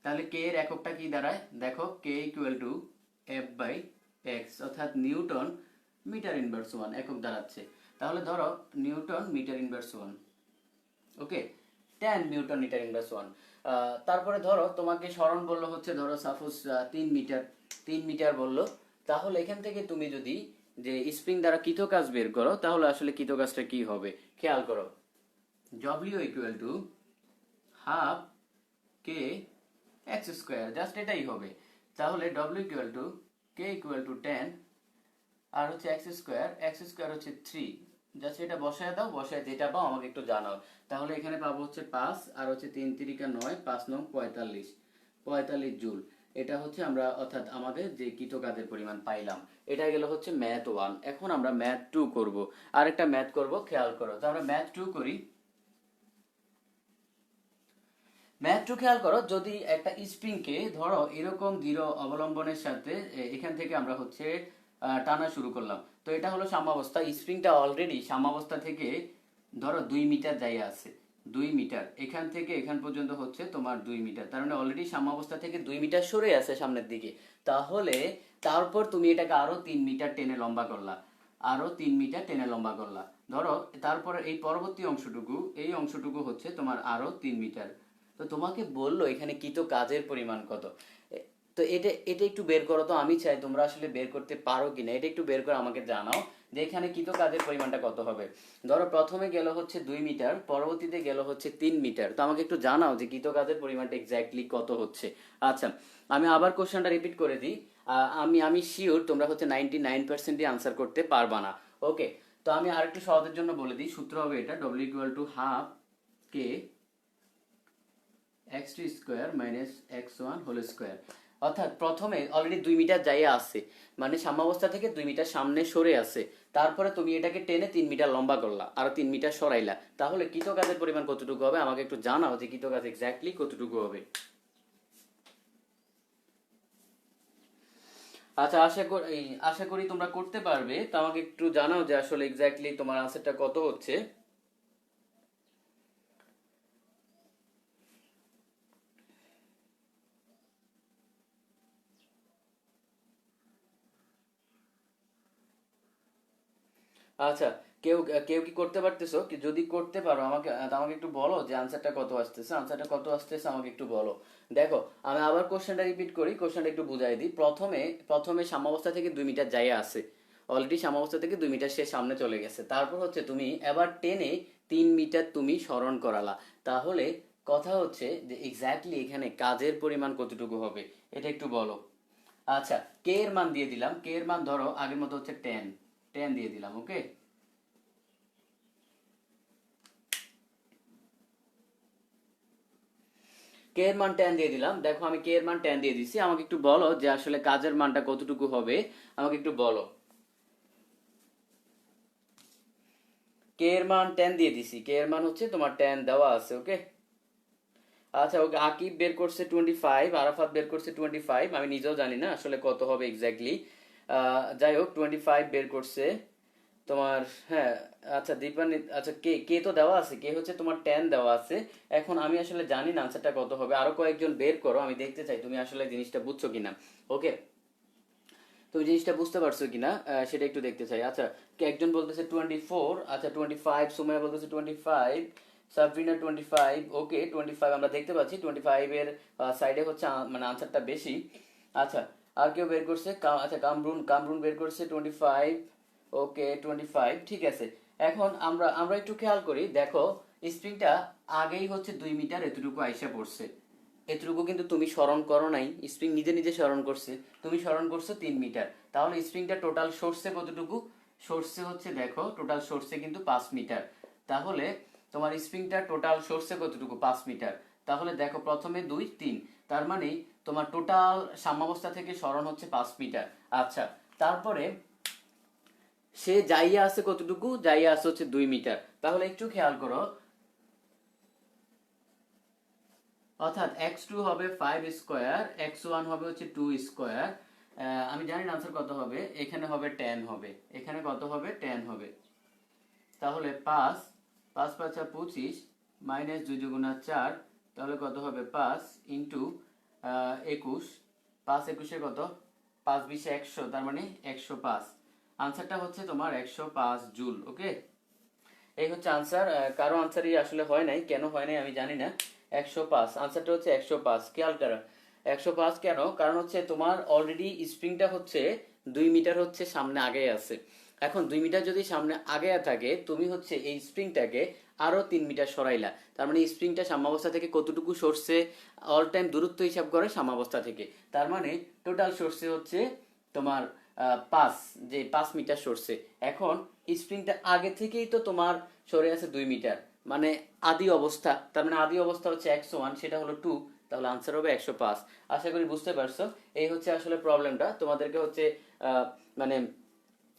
তাহলে কে এর এককটা কি দাঁড়ায়, দেখো K equal to F by x, অর্থাৎ নিউটন মিটার ইনভার্স ওয়ান একক দাঁড়াচ্ছে। তাহলে ধরো newton metre inverse one, okay? 10 newton metre inverse one. তারপরে ধরো তোমাকে সরণ বললো হচ্ছে, ধরো সাপোজ 3 মিটার, 3 মিটার বললো। তাহলে এখান থেকে তুমি যদি যে স্প্রিং দ্বারা কৃত কাজ বের করো, তাহলে আসলে কৃত কাজটা কি হবে, খেয়াল করো। W equal to half k x square, just এটাই হবে। তাহলে W equal to K equal two 10, আর হচ্ছে এক্স স্কোয়ার হচ্ছে 3। জাস্ট এটা বসায় দাও, বসায় যেটা পাও আমাকে একটু জানাও। তাহলে এখানে পাবো হচ্ছে 5, আর হচ্ছে 3 তিরিকা 9, 5 9 45, 45 জুল। এটা হচ্ছে আমরা অর্থাৎ আমাদের যে কৃত কাজের পরিমাণ পাইলাম। এটা গেল হচ্ছে ম্যাথ ওয়ান। এখন আমরা ম্যাথ টু করব, আরেকটা ম্যাথ করব, খেয়াল করো। তো আমরা ম্যাথ টু করি। ম্যাথ টু খেয়াল করো, যদি একটা স্প্রিংকে ধরো এরকম দৃঢ় অবলম্বনের সাথে এখান থেকে আমরা হচ্ছে টানা শুরু করলাম, তো এটা হলো সাম্যাবস্থা। স্প্রিংটা অলরেডি সাম্যাবস্থা থেকে ধরো 2 মিটার জায়গা আছে, 2 মিটার, এখান থেকে এখান পর্যন্ত হচ্ছে তোমার 2 মিটার, তার মানে অলরেডি সাম্যাবস্থা থেকে 2 মিটার সরে আছে সামনের দিকে। তাহলে তারপর তুমি এটাকে আরো 3 মিটার টেনে লম্বা করলা, আরো 3 মিটার টেনে লম্বা করলা, ধরো তারপরে এই পরবর্তী অংশটুকু, এই অংশটুকু হচ্ছে তোমার আরো 3 মিটার। তো তোমাকে বললো এখানে কৃত কাজের পরিমাণ কত। তো এটা এটা একটু বের করো তো, আমি চাই তোমরা আসলে বের করতে পারো কিনা, এটা একটু বের করে আমাকে জানাও যে এখানে কৃত কাজের পরিমাণটা কত হবে। ধরো প্রথমে গেল হচ্ছে 2 মিটার, পরবর্তীতে গেল হচ্ছে 3 মিটার, তো আমাকে একটু জানাও যে কৃত কাজের পরিমাণটা এক্স্যাক্টলি কত হচ্ছে। আচ্ছা, আমি আবার কোশ্চেনটা রিপিট করে দিই। আমি আমি শিওর তোমরা হচ্ছে 99%ই আনসার করতে পারবা না, ওকে? তো আমি আরেকটু সহজের জন্য বলে দিই, সূত্র হবে এটা, W equal to half k x2 square minus x1 whole square. অর্থাৎ প্রথমে অলরেডি 2 মিটার যাইয়া আছে, মানে সাম্যাবস্থা থেকে 2 মিটার সামনে সরে আছে, তারপরে তুমি এটাকে টেনে 3 মিটার লম্বা করলা আর 3 মিটার সরাইলা, তাহলে কৃতকাজের পরিমাণ কতটুকু হবে আমাকে একটু জানাও যে কৃতকাজ এক্স্যাক্টলি কতটুকু হবে। আচ্ছা, আশা করি তোমরা করতে পারবে, তো আমাকে একটু জানাও যে আসলে এক্স্যাক্টলি তোমার আনসারটা কত হচ্ছে। আচ্ছা, কেউ কেউ কি করতে পারতেছো? কি যদি করতে পারো আমাকে আমাকে একটু বলো যে আনসারটা কত আসতেছে, আনসারটা কত আসতেছে আমাকে একটু বলো। দেখো, আমি আবার কোশ্চেনটা রিপিট করি, কোশ্চেনটা একটু বুঝাই দিই। প্রথমে প্রথমে সাম্যাবস্থা থেকে 2 মিটার যাইয়া আছে, অলরেডি সাম্যাবস্থা থেকে 2 মিটার সে সামনে চলে গেছে, তারপর হচ্ছে তুমি এবার টেনে 3 মিটার তুমি সরণ করালা। তাহলে কথা হচ্ছে যে এক্স্যাক্টলি এখানে কাজের পরিমাণ কতটুকু হবে এটা একটু বলো। আচ্ছা, কে এর মান দিয়ে দিলাম, কে এর মান ধরো আগের মতো হচ্ছে 10, 10 দিয়ে দিলাম। ওকে, কে এর মান 10 দিয়ে দিলাম। দেখো, আমি কে এর মান 10 দিয়ে দিছি, আমাকে একটু বলো যে আসলে কাজের মানটা কতটুকু হবে, আমাকে একটু বলো। কে এর মান 10 দিয়ে দিছি, কে এর মান হচ্ছে তোমার 10 দেওয়া আছে। ওকে, আচ্ছা, ওকে, আকিব বের করছে 25, আরাফাত বের করছে 25, আমি নিজেও জানি না আসলে কত হবে এক্স্যাক্টলি। যাই হোক, 25 বের করছে তোমার। হ্যাঁ, আচ্ছা দীপানি, আচ্ছা কে কে তো দেওয়া আছে, কে হচ্ছে তোমার 10 দেওয়া আছে। এখন আমি আসলে জানি না আনসারটা কত হবে, আরো কয়েকজন বের করো, আমি দেখতে চাই তুমি আসলে জিনিসটা বুঝছো কিনা। ওকে, তুমি জিনিসটা বুঝতে পারছো কিনা সেটা একটু দেখতে চাই। আচ্ছা, কে একজন বলতেছে 24, আচ্ছা 25, সুমাইয়া বলতেছে 25, সাবরিনা 25। ওকে, 25 আমরা দেখতে পাচ্ছি, 25 এর সাইডে হচ্ছে মানে আনসারটা বেশি। আচ্ছা, আর কেউ বের করছে আচ্ছা কামরুন, কামরুন বের করছে 25। ওকে, 25 ঠিক আছে। এখন আমরা আমরা একটু খেয়াল করি, দেখো স্প্রিংটা আগেই হচ্ছে 2 মিটার এতটুকু আইসা পড়ছে, এতটুকু কিন্তু তুমি স্মরণ করো নাই, স্প্রিং নিজে নিজে স্মরণ করছে, তুমি স্মরণ করছো 3 মিটার। তাহলে স্প্রিংটা টোটাল সরছে কতটুকু? সরছে হচ্ছে, দেখো টোটাল সরছে কিন্তু 5 মিটার। তাহলে তোমার স্প্রিংটা টোটাল সরছে কতটুকু? 5 মিটার। তাহলে দেখো, প্রথমে 2 3, তার মানে তোমার টোটাল সাম্যাবস্থা থেকে সরণ হচ্ছে 5 মিটার। আচ্ছা, তারপরে সে যাইয়া আছে কতটুকু? যাইয়া আছে হচ্ছে 2 মিটার। তাহলে একটু খেয়াল করো, অর্থাৎ x2 হবে 5 স্কয়ার, x1 হবে হচ্ছে 2 স্কয়ার। আমি জানি না আনসার কত হবে, এখানে হবে 10 হবে, এখানে কত হবে? 10 হবে। তাহলে 5, 5 5 25 মাইনাস 2 দুগুণা 4, তাহলে কত হবে? 5 ইন্টু 21, 5 21 কত? 5 20 100, তার মানে 105। আনসারটা হচ্ছে তোমার 105 জুল। ওকে, এই হচ্ছে আনসার। কারো আনসারই আসলে হয় নাই, কেন হয় নাই আমি জানি না। 105, আনসারটা হচ্ছে 105। খেয়াল করো, 105 কেন? কারণ হচ্ছে তোমার অলরেডি স্প্রিংটা হচ্ছে 2 মিটার হচ্ছে সামনে আগে আছে। এখন 2 মিটার যদি সামনে আগে থাকে, তুমি হচ্ছে এই স্প্রিংটাকে আরো 3 মিটার সরাইলা, তার মানে স্প্রিংটা সাম্যাবস্থা থেকে কতটুকু সরছে? অল টাইম দূরত্ব হিসাব করে সাম্যাবস্থা থেকে, তার মানে টোটাল সরছে হচ্ছে তোমার 5, যে 5 মিটার সরছে। এখন স্প্রিংটা আগে থেকেই তো তোমার সরে আছে 2 মিটার, মানে আদি অবস্থা, তার মানে আদি অবস্থা হচ্ছে x1, সেটা হলো 2, তাহলে আনসার হবে 105। আশা করি বুঝতে পারছো। এই হচ্ছে আসলে প্রবলেমটা, তোমাদেরকে হচ্ছে মানে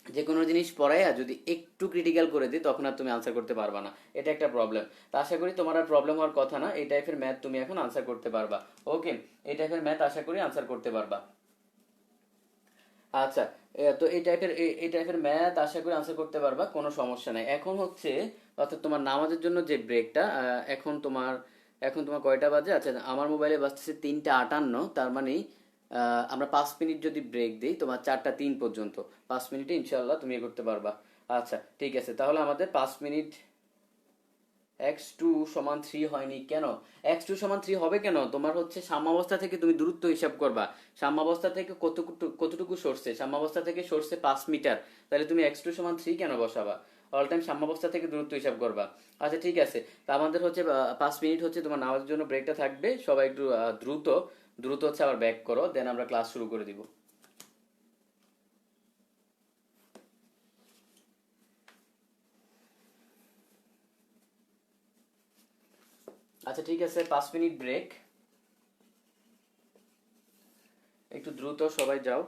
যে কোনো জিনিস পড়াইয়া যদি একটু ক্রিটিক্যাল করে দিই তখন আর তুমি আনসার করতে পারবা না, এটা একটা প্রবলেম। তা আশা করি তোমার আর প্রবলেম হওয়ার কথা না, এই টাইপের ম্যাথ তুমি এখন আনসার করতে পারবা। ওকে, এই টাইপের ম্যাথ আশা করি আনসার করতে পারবা। আচ্ছা, তো এই টাইপের ম্যাথ আশা করি আনসার করতে পারবা, কোনো সমস্যা নাই। এখন হচ্ছে অর্থাৎ তোমার নামাজের জন্য যে ব্রেকটা, এখন তোমার কয়টা বাজে? আচ্ছা, আমার মোবাইলে বাজতেছে 3টা 58, তার মানে আমরা 5 মিনিট যদি ব্রেক দিই তোমার 4টা 3 পর্যন্ত, 5 মিনিটে ইনশাল্লাহ তুমি করতে পারবা। আচ্ছা ঠিক আছে, তাহলে আমাদের 5 মিনিট। x2 = 3 হয়নি কেন? x2 = 3 হবে কেন? তোমার হচ্ছে সাম্যাবস্থা থেকে তুমি দূরত্ব হিসাব করবা, সাম্যাবস্থা থেকে কতটুকু কতটুকু সরছে, সাম্যাবস্থা থেকে সরছে 5 মিটার, তাহলে তুমি x2 = 3 কেন বসাবা? অল টাইম সাম্যাবস্থা থেকে দূরত্ব হিসাব করবা। আচ্ছা ঠিক আছে, তা আমাদের হচ্ছে 5 মিনিট হচ্ছে তোমার নামাজের জন্য ব্রেকটা থাকবে, সবাই একটু দ্রুত দ্রুত হচ্ছে আবার ব্যাক করো, দেন আমরা ক্লাস শুরু করে দিব। আচ্ছা ঠিক আছে, 5 মিনিট ব্রেক। দ্রুত সবাই যাও।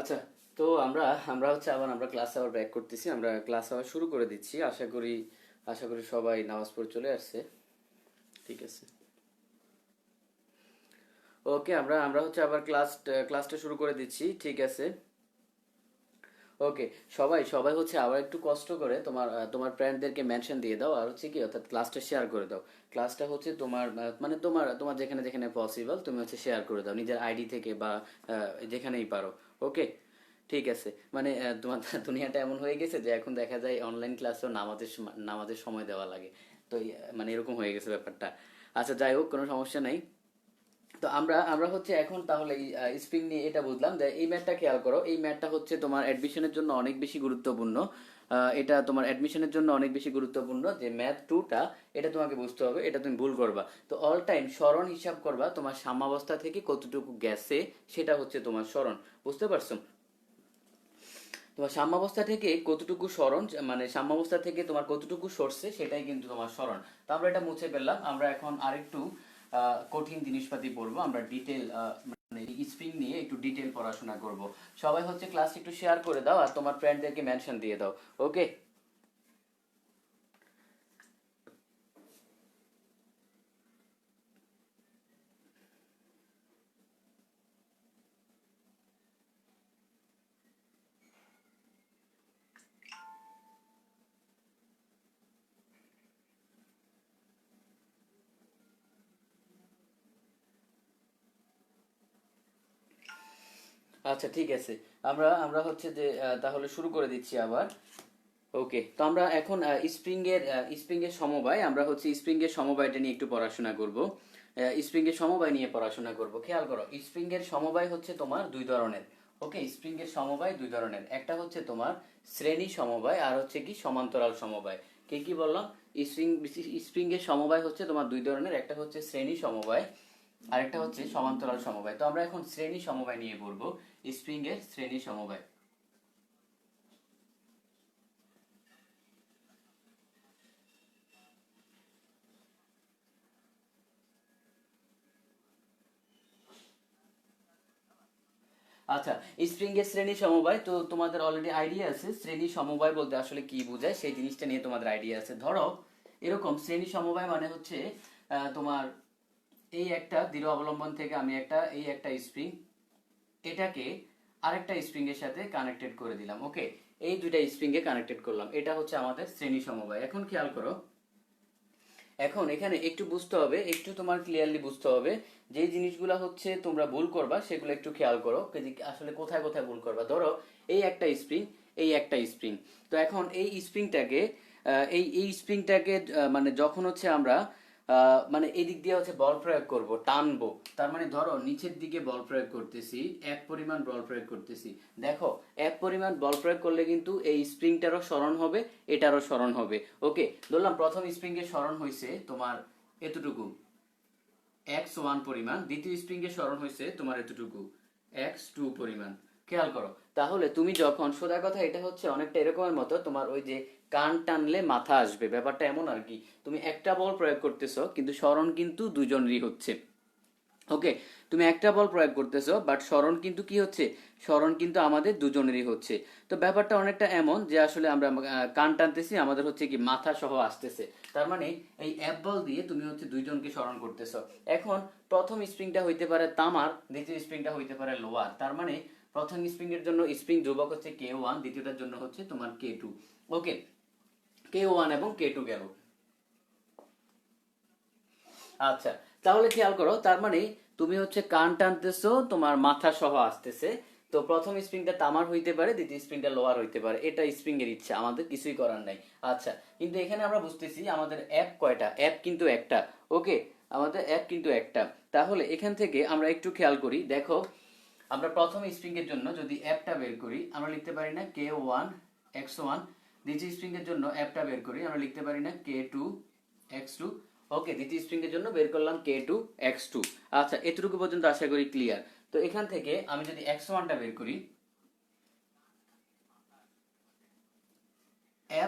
আচ্ছা, তো আমরা আমরা হচ্ছে আবার আমরা ক্লাস আবার ব্যাক করতেছি, আমরা ক্লাস আবার শুরু করে দিচ্ছি। আশা করি সবাই নামাজ পড়ে চলে আসছে। ঠিক আছে, ওকে, আমরা আমরা হচ্ছে আবার ক্লাসটা শুরু করে দিচ্ছি। ঠিক আছে, ওকে। সবাই সবাই হচ্ছে আবার একটু কষ্ট করে তোমার ফ্রেন্ডদেরকে মেনশন দিয়ে দাও, আর হচ্ছে কি অর্থাৎ ক্লাসটা শেয়ার করে দাও। ক্লাসটা হচ্ছে তোমার মানে তোমার যেখানে যেখানে পসিবল তুমি হচ্ছে শেয়ার করে দাও, নিজের আইডি থেকে বা যেখানেই পারো। ওকে, ঠিক আছে। মানে তোমার দুনিয়াটা এমন হয়ে গেছে যে এখন দেখা যায় অনলাইন ক্লাসেও নামাজের সময় দেওয়া লাগে। তো মানে এরকম হয়ে গেছে ব্যাপারটা। আচ্ছা, যাই হোক, কোনো সমস্যা নাই। তো আমরা আমরা হচ্ছে এখন তাহলে স্প্রিং নিয়ে এটা বুঝলাম যে এই ম্যাথটা খেয়াল করো, এই ম্যাথটা হচ্ছে তোমার অ্যাডমিশনের জন্য অনেক বেশি গুরুত্বপূর্ণ। এটা তোমার অ্যাডমিশনের জন্য অনেক বেশি গুরুত্বপূর্ণ যে ম্যাথ টুটা, এটা তোমাকে বুঝতে হবে, এটা তুমি ভুল করবা। তো অল টাইম স্মরণ হিসাব করবা, তোমার সাম্যাবস্থা থেকে কতটুকু গেছে সেটা হচ্ছে তোমার স্মরণ। বুঝতে পারছো? তোমার সাম্যাবস্থা থেকে কতটুকু স্মরণ, মানে সাম্যাবস্থা থেকে তোমার কতটুকু সরছে সেটাই কিন্তু তোমার স্মরণ। তো আমরা এটা মুছে ফেললাম, আমরা এখন আরেকটু কঠিন জিনিসপাতি পড়বো, আমরা ডিটেল মানে স্প্রিং নিয়ে একটু ডিটেল পড়াশোনা করব। সবাই হচ্ছে ক্লাস একটু শেয়ার করে দাও আর তোমার ফ্রেন্ডদেরকে মেনশন দিয়ে দাও। ওকে, আচ্ছা, ঠিক আছে। আমরা আমরা হচ্ছে যে তাহলে শুরু করে দিচ্ছি আবার। ওকে, তো আমরা এখন স্প্রিং এর সমবায়, আমরা হচ্ছে স্প্রিং এর সমবায়টা নিয়ে একটু পড়াশোনা করব। স্প্রিং এর সমবায় নিয়ে পড়াশোনা করব। খেয়াল করো, স্প্রিং এর সমবায় হচ্ছে তোমার দুই ধরনের। ওকে, স্প্রিং এর সমবায় দুই ধরনের, একটা হচ্ছে তোমার শ্রেণী সমবায় আর হচ্ছে কি সমান্তরাল সমবায়। কি কি বললাম? স্প্রিং স্প্রিং এর সমবায় হচ্ছে তোমার দুই ধরনের, একটা হচ্ছে শ্রেণী সমবায় আর একটা হচ্ছে সমান্তরাল সমবায়। তো আমরা এখন শ্রেণী সমবায় নিয়ে পড়বো, স্প্রিং এর শ্রেণী সমবায়। আচ্ছা, স্প্রিং এর শ্রেণী সমবায় তো তোমাদের অলরেডি আইডিয়া আছে, শ্রেণী সমবায় বলতে আসলে কি বোঝায় সেই জিনিসটা নিয়ে তোমাদের আইডিয়া আছে। ধরো এরকম শ্রেণী সমবায় মানে হচ্ছে তোমার এই একটা দৃঢ় অবলম্বন থেকে আমি এই একটা স্প্রিং, এটাকে আরেকটা স্প্রিং এর সাথে কানেক্টেড করে দিলাম। ওকে, এই দুইটা স্প্রিং এ কানেক্টেড করলাম, এটা হচ্ছে আমাদের শ্রেণী সমবায়। এখন খেয়াল করো, এখন এখানে একটু বুঝতে হবে, একটু তোমার ক্লিয়ারলি বুঝতে হবে, যে জিনিসগুলো হচ্ছে তোমরা ভুল করবা সেগুলো একটু খেয়াল করো যে আসলে কোথায় কোথায় ভুল করবা। ধরো এই একটা স্প্রিং, এই একটা স্প্রিং। তো এখন এই স্প্রিংটাকে এই স্প্রিংটাকে মানে যখন হচ্ছে আমরা মানে এই দিক দিয়ে হচ্ছে বল প্রয়োগ করব, টানবো, তার মানে ধরো নিচের দিকে বল প্রয়োগ করতেছি, এক পরিমাণ বল প্রয়োগ করতেছি। দেখো, এক পরিমাণ বল প্রয়োগ করলে কিন্তু এই স্প্রিংটারও সরণ হবে, এটারও সরণ হবে। ওকে, ধরলাম প্রথম স্প্রিং এর সরণ হয়েছে তোমার এতটুকু x1 পরিমাণ, দ্বিতীয় স্প্রিং এর সরণ হয়েছে তোমার এতটুকু x2 পরিমাণ। খেয়াল করো, তাহলে তুমি যখন সোজা কথা, এটা হচ্ছে অনেকটা এরকমের মতো, তোমার ওই যে কান টানলে মাথা আসবে, ব্যাপারটা এমন আর কি। তুমি একটা বল প্রয়োগ করতেছো কিন্তু সরণ কিন্তু দুজনেরই হচ্ছে। ওকে, তুমি একটা বল প্রয়োগ করতেছো বাট সরণ কিন্তু কি হচ্ছে? সরণ কিন্তু আমাদের দুজনেরই হচ্ছে। তো ব্যাপারটা অনেকটা এমন যে আসলে আমরা কান টানতেছি, আমাদের হচ্ছে কি মাথা সহ আসতেছে। তার মানে এই এক বল দিয়ে তুমি হচ্ছে দুইজনকে সরণ করতেছো। এখন প্রথম স্প্রিংটা হইতে পারে তামার, দ্বিতীয় স্প্রিংটা হইতে পারে লোয়ার। তার মানে প্রথম স্প্রিং এর জন্য স্প্রিং ধ্রুবক হচ্ছে K1, দ্বিতীয়টার জন্য হচ্ছে তোমার K2। ওকে, K1 এবং K2 গেল। আচ্ছা, তাহলে খেয়াল করো, তার মানে তুমি হচ্ছে কান টানতেছো, তোমার মাথা সহ আসতেছে। তো প্রথম স্প্রিংটা তামার হইতে পারে, দ্বিতীয় স্প্রিংটা লোয়ার হইতে পারে, এটা স্প্রিং এর ইচ্ছা, আমাদের কিছুই করার নাই। আচ্ছা, কিন্তু এখানে আমরা বুঝতেছি আমাদের অ্যাপ কয়টা, অ্যাপ কিন্তু একটা। ওকে, আমাদের অ্যাপ কিন্তু একটা। তাহলে এখান থেকে আমরা একটু খেয়াল করি, দেখো আমরা প্রথম স্প্রিং এর জন্য যদি অ্যাপটা বের করি, আমরা লিখতে পারি না K1 x1, দ্বিতীয় স্প্রিং এর জন্য অ্যাপটা বের করি, আমরা লিখতে পারি না K2 x2। ওকে, দ্বিতীয় স্প্রিং এর জন্য বের করলাম K2 x2। আচ্ছা, এতটুকু পর্যন্ত আশা করি ক্লিয়ার। তো এখান থেকে আমি যদি x1টা বের করি,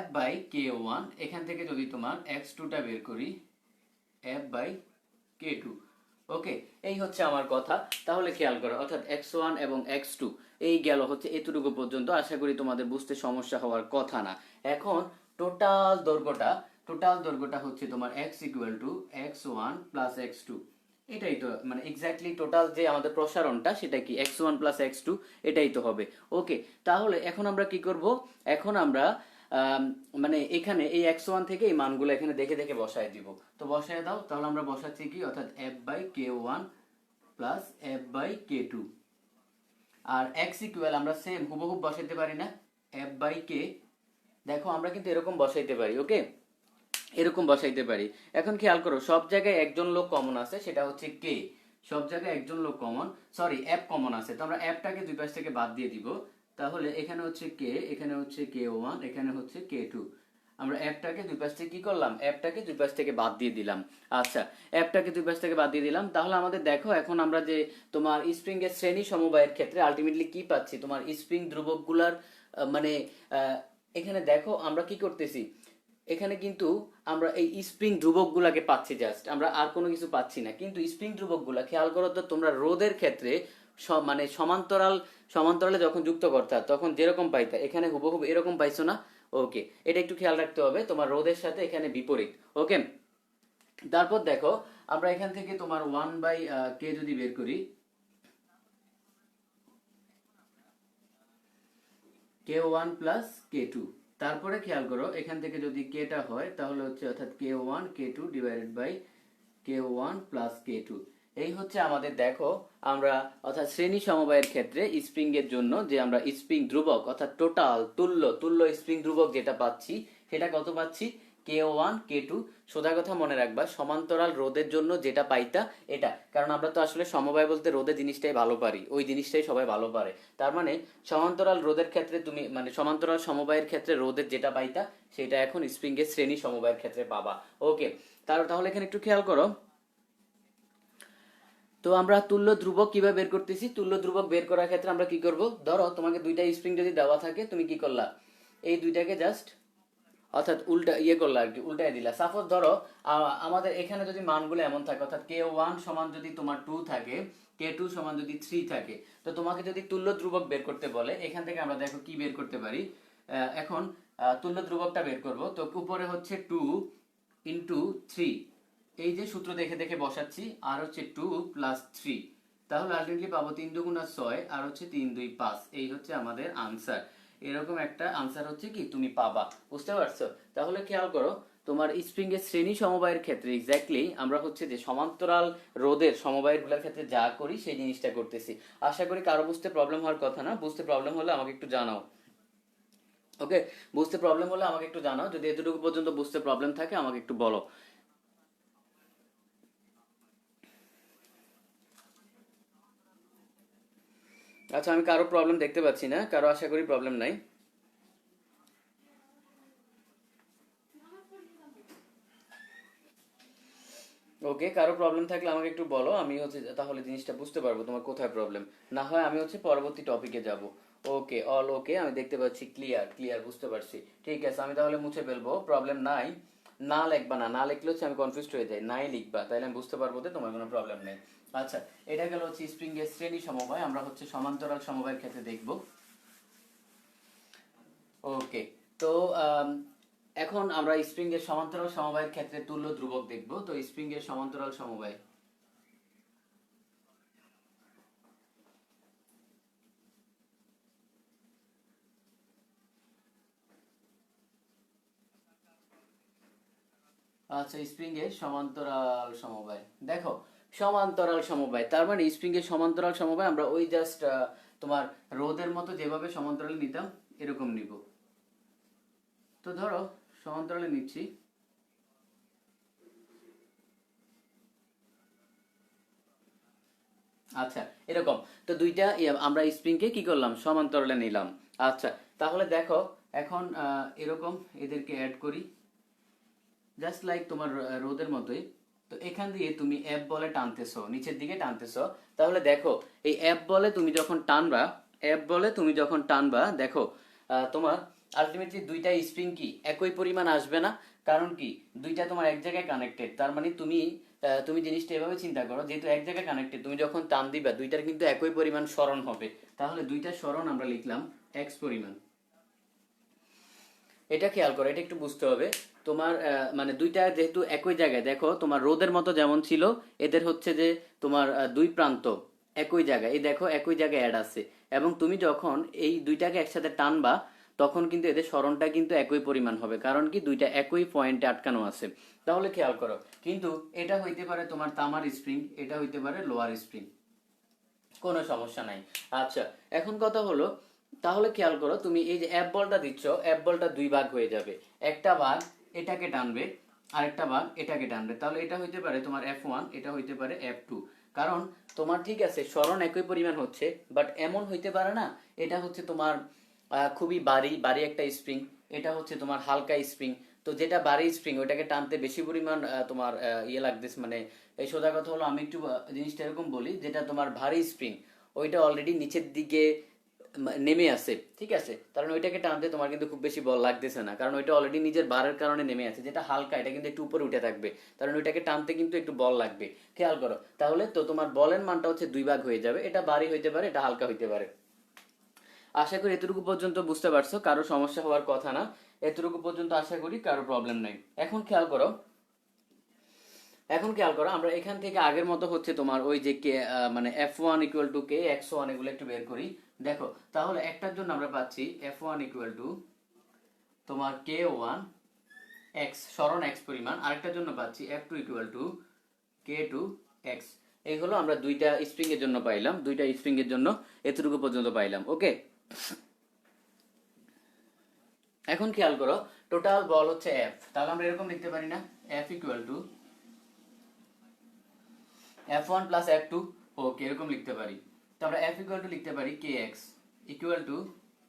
f/K1, এখান থেকে যদি তোমার x2টা বের করি, f/K2। ওকে, এই হচ্ছে আমার কথা। তাহলে খেয়াল করো, অর্থাৎ x1 এবং x2 এই গেল হচ্ছে এতটুকু পর্যন্ত। আশা করি তোমাদের বুঝতে সমস্যা হওয়ার কথা না। এখন টোটাল দৈর্ঘ্যটা হচ্ছে তোমার x equal two x1 plus x2। এটাই তো মানে এক্স্যাক্টলি টোটাল যে আমাদের প্রসারণটা সেটা কি x1 প্লাস x2, এটাই তো হবে। ওকে, তাহলে এখন আমরা কি করব? এখন আমরা মানে এখানে এই x1 থেকে এই মানগুলো এখানে দেখে দেখে বসায় দিব। তো বসায় দাও, তাহলে আমরা বসাচ্ছি কি, অর্থাৎ f by k1 plus f by k2। আর x ইকুয়াল আমরা সেম হুবহু বসাইতে পারি না, f বাই k। দেখো আমরা কিন্তু এরকম বসাইতে পারি। ওকে, এরকম বসাইতে পারি। এখন খেয়াল করো, সব জায়গায় একজন লোক কমন আছে, সেটা হচ্ছে কে। সব জায়গায় একজন লোক কমন, সরি এফ কমন আছে, তো আমরা এফটাকে দুই পাশ থেকে বাদ দিয়ে দিব। তাহলে এখানে হচ্ছে কে, এখানে হচ্ছে k1, এখানে হচ্ছে k2। আমরা এফটাকে দুই পাশ থেকে কি করলাম, এফটাকে দুই পাশ থেকে বাদ দিয়ে দিলাম। আচ্ছা, এফটাকে দুই পাশ থেকে বাদ দিয়ে দিলাম। তাহলে আমাদের দেখো এখন আমরা যে তোমার স্প্রিং এর শ্রেণী সমবায়ের ক্ষেত্রে আলটিমেটলি কি পাচ্ছি, তোমার স্প্রিং ধ্রুবকগুলার মানে এখানে দেখো আমরা কি করতেছি, এখানে কিন্তু আমরা এই স্প্রিং ধ্রুবকগুলাকে পাচ্ছি, জাস্ট আমরা আর কোনো কিছু পাচ্ছি না। কিন্তু স্প্রিং ধ্রুবকগুলা খেয়াল করো তো, তোমরা রোধের ক্ষেত্রে মানে সমান্তরালে যখন যুক্ত করতা তখন যেরকম পাইতা, এখানে হুবহু এরকম পাইছো না? ওকে, এটা একটু খেয়াল রাখতে হবে, তোমার রোধের সাথে এখানে বিপরীত। ওকে, তারপর দেখো আমরা এখান থেকে তোমার 1 বাই কে যদি বের করি, k1 প্লাস k2, তারপরে খেয়াল করো এখান থেকে যদি কেটা হয় তাহলে হচ্ছে অর্থাৎ k1 k2 divided by k1 plus k2। এই হচ্ছে আমাদের দেখো আমরা অর্থাৎ শ্রেণী সমবায়ের ক্ষেত্রে স্প্রিং এর জন্য যে আমরা স্প্রিং ধ্রুবক অর্থাৎ টোটাল তুল্য স্প্রিং ধ্রুবক যেটা পাচ্ছি, সেটা কত পাচ্ছি, k1 k2। সোজা কথা মনে রাখবা, সমান্তরাল রোধের জন্য যেটা পাইতা এটা, কারণ আমরা তো আসলে সমবায় বলতে রোধের জিনিসটাই ভালো পারি, ওই জিনিসটাই সবাই ভালো পারে। তার মানে সমান্তরাল রোধের ক্ষেত্রে তুমি মানে সমান্তরাল সমবায়ের ক্ষেত্রে রোধের যেটা পাইতা সেটা এখন স্প্রিং এর শ্রেণী সমবায়ের ক্ষেত্রে পাবা। ওকে, তাহলে এখানে একটু খেয়াল করো। তো আমরা তুল্য ধ্রুবক কিভাবে বের করতেছি? তুল্য ধ্রুবক বের করার ক্ষেত্রে আমরা কি করব, ধরো তোমাকে দুইটা স্প্রিং যদি দেওয়া থাকে, তুমি কি করলা, এই দুইটাকে জাস্ট অর্থাৎ উল্টা করলা আর কি, উল্টাই দিলা। সাপোজ ধরো আমাদের এখানে যদি মানগুলো এমন থাকে, অর্থাৎ k1 সমান যদি তোমার 2 থাকে, k2 সমান যদি 3 থাকে, তো তোমাকে যদি তুল্য ধ্রুবক বের করতে বলে, এখান থেকে আমরা দেখো কি বের করতে পারি। এখন তুল্য ধ্রুবকটা বের করব, তো উপরে হচ্ছে 2 ইন্টু 3, এই যে সূত্র দেখে দেখে বসাচ্ছি, আর হচ্ছে 2 প্লাস 3, তাহলে আলটিমেটলি পাবো 3 দুগুণা 6 আর হচ্ছে 3 2 5। এই হচ্ছে আমাদের আনসার। এরকম একটা আনসার হচ্ছে কি তুমি পাবা, বুঝতে পারছো? তাহলে খেয়াল করো, তোমার স্প্রিং এর শ্রেণী সমবায়ের ক্ষেত্রে এক্স্যাক্টলি আমরা হচ্ছে যে সমান্তরাল রোধের সমবায়ের গুলোর ক্ষেত্রে যা করি সেই জিনিসটা করতেছি। আশা করি কারো বুঝতে প্রবলেম হওয়ার কথা না। বুঝতে প্রবলেম হলে আমাকে একটু জানাও। ওকে, বুঝতে প্রবলেম হলে আমাকে একটু জানাও, যদি এতটুকু পর্যন্ত বুঝতে প্রবলেম থাকে আমাকে একটু বলো। আচ্ছা, আমি কারো প্রবলেম দেখতে পাচ্ছি না, কারো আশা করি প্রবলেম নাই। ওকে, কারো প্রবলেম থাকলে আমাকে একটু বলো, আমি হচ্ছে তাহলে জিনিসটা বুঝতে পারবো তোমার কোথায় প্রবলেম। না হয় আমি হচ্ছে পরবর্তী টপিকে যাব। ওকে, অল ওকে, আমি দেখতে পাচ্ছি ক্লিয়ার ক্লিয়ার, বুঝতে পারছি। ঠিক আছে, আমি তাহলে মুছে ফেলবো, প্রবলেম নাই। না লিখবা না, না লিখলে হচ্ছে আমি কনফিউজড হয়ে যাই, নাই লিখবা, তাহলে আমি বুঝতে পারবো যে তোমার কোনো প্রবলেম নেই। আচ্ছা, এটা গেল হচ্ছে স্প্রিং এর শ্রেণী সমবায়, আমরা হচ্ছে সমান্তরাল সমবায়ের ক্ষেত্রে দেখবো। ওকে, তো এখন আমরা স্প্রিং এর সমান্তরাল সমবায়ের ক্ষেত্রে তুল্য ধ্রুবক দেখব। তো স্প্রিং এর সমান্তরাল সমবায়, আচ্ছা স্প্রিং এর সমান্তরাল সমবায় দেখো, সমান্তরাল সমবায় তার মানে স্প্রিং এর সমান্তরাল সমবায় আমরা ওই জাস্ট তোমার রোধের মতো যেভাবে সমান্তরালে নিতাম এরকম নিব। তো ধরো সমান্তরালে নিচ্ছি, আচ্ছা এরকম। তো দুইটা আমরা স্প্রিং কে কি করলাম, সমান্তরালে নিলাম। আচ্ছা, তাহলে দেখো এখন এরকম এদেরকে অ্যাড করি, জাস্ট লাইক তোমার রোদের মতোই। তো এখান দিয়ে তুমি এফ বলে টানতেছো, নিচের দিকে টানতেছো। তাহলে দেখো এই এফ বলে তুমি যখন টানবা, এফ বলে তুমি যখন টানবা, দেখো তোমার আলটিমেটলি দুইটা স্প্রিং কি একই পরিমাণ আসবে না। কারণ কি, দুইটা তোমার এক জায়গায় কানেক্টেড, তার মানে তুমি তুমি জিনিসটা এভাবে চিন্তা করো, যেহেতু এক জায়গায় কানেক্টেড, তুমি যখন টান দিবা দুইটার কিন্তু একই পরিমাণ সরণ হবে, তাহলে দুইটার সরণ আমরা লিখলাম এক্স পরিমাণ। এটা খেয়াল করো, এটা একটু বুঝতে হবে তোমার। মানে দুইটা যেহেতু একই জায়গায়, দেখো তোমার রোদের মতো যেমন ছিল, এদের হচ্ছে যে তোমার দুই প্রান্ত একই জায়গায়, এই দেখো একই জায়গায় অ্যাড আছে, এবং তুমি যখন এই দুইটাকে একসাথে টানবা তখন কিন্তু এদের সরণটা কিন্তু একই পরিমাণ হবে, কারণ কি দুইটা একই পয়েন্টে আটকানো আছে। তাহলে খেয়াল করো, কিন্তু এটা হইতে পারে তোমার তামার স্প্রিং, এটা হইতে পারে লোয়ার স্প্রিং, কোনো সমস্যা নাই। আচ্ছা, এখন কথা হলো, তাহলে খেয়াল করো, তুমি এই যে অ্যাপ বলটা দিচ্ছ, অ্যাপ বলটা দুই ভাগ হয়ে যাবে, একটা ভাগ এটাকে টানবে, আরেকটা ভাগ এটাকে টানবে, তাহলে এটা হইতে পারে তোমার F1, এটা হইতে পারে F2। কারণ তোমার ঠিক আছে সরণ একই পরিমাণ হচ্ছে, বাট এমন হইতে পারে না এটা হচ্ছে তোমার খুবই ভারী ভারী একটা স্প্রিং, এটা হচ্ছে তোমার হালকা স্প্রিং। তো যেটা ভারী স্প্রিং ওইটাকে টানতে বেশি পরিমাণ তোমার ইয়ে লাগতেছে, মানে এই সোজা কথা হলো, আমি একটু জিনিসটা এরকম বলি, যেটা তোমার ভারী স্প্রিং ওইটা অলরেডি নিচের দিকে নেমে আছে, ঠিক আছে, কারণ ওইটাকে টানতে তোমার কিন্তু খুব বেশি বল লাগতেছে না, কারণ ওইটা অলরেডি নিজের ভারের কারণে নেমে আছে। যেটা হালকা এটা কিন্তু একটু উপরে উঠে থাকবে, কারণ ওইটাকে টানতে কিন্তু একটু বল লাগবে। খেয়াল করো, তাহলে তো তোমার বলের মানটা হচ্ছে দুই ভাগ হয়ে যাবে, এটা ভারী হইতে পারে, এটা হালকা হইতে পারে। আশা করি এতটুকু পর্যন্ত বুঝতে পারছো, কারো সমস্যা হওয়ার কথা না, এতটুকু পর্যন্ত আশা করি কারো প্রবলেম নাই। এখন খেয়াল করো, এখন খেয়াল করো, আমরা এখান থেকে আগের মতো হচ্ছে তোমার ওই যে কে মানে F1 equal to K X1 এগুলো একটু বের করি। দেখো তাহলে একটার জন্য আমরা পাচ্ছি F1 ইকুয়াল টু তোমার K1 X, সরণ X পরিমাণ, আরেকটার জন্য পাচ্ছি F2 equal to K2 X। এই হলো আমরা দুইটা স্প্রিং এর জন্য পাইলাম, দুইটা স্প্রিং এর জন্য এতটুকু পর্যন্ত পাইলাম। ওকে, এখন খেয়াল করো, টোটাল বল হচ্ছে F, তাহলে আমরা এরকম লিখতে পারি না, F equal to F1 plus F2, ওকে এরকম লিখতে পারি। তো আমরা F ইকুয়াল টু লিখতে পারি Kx equal to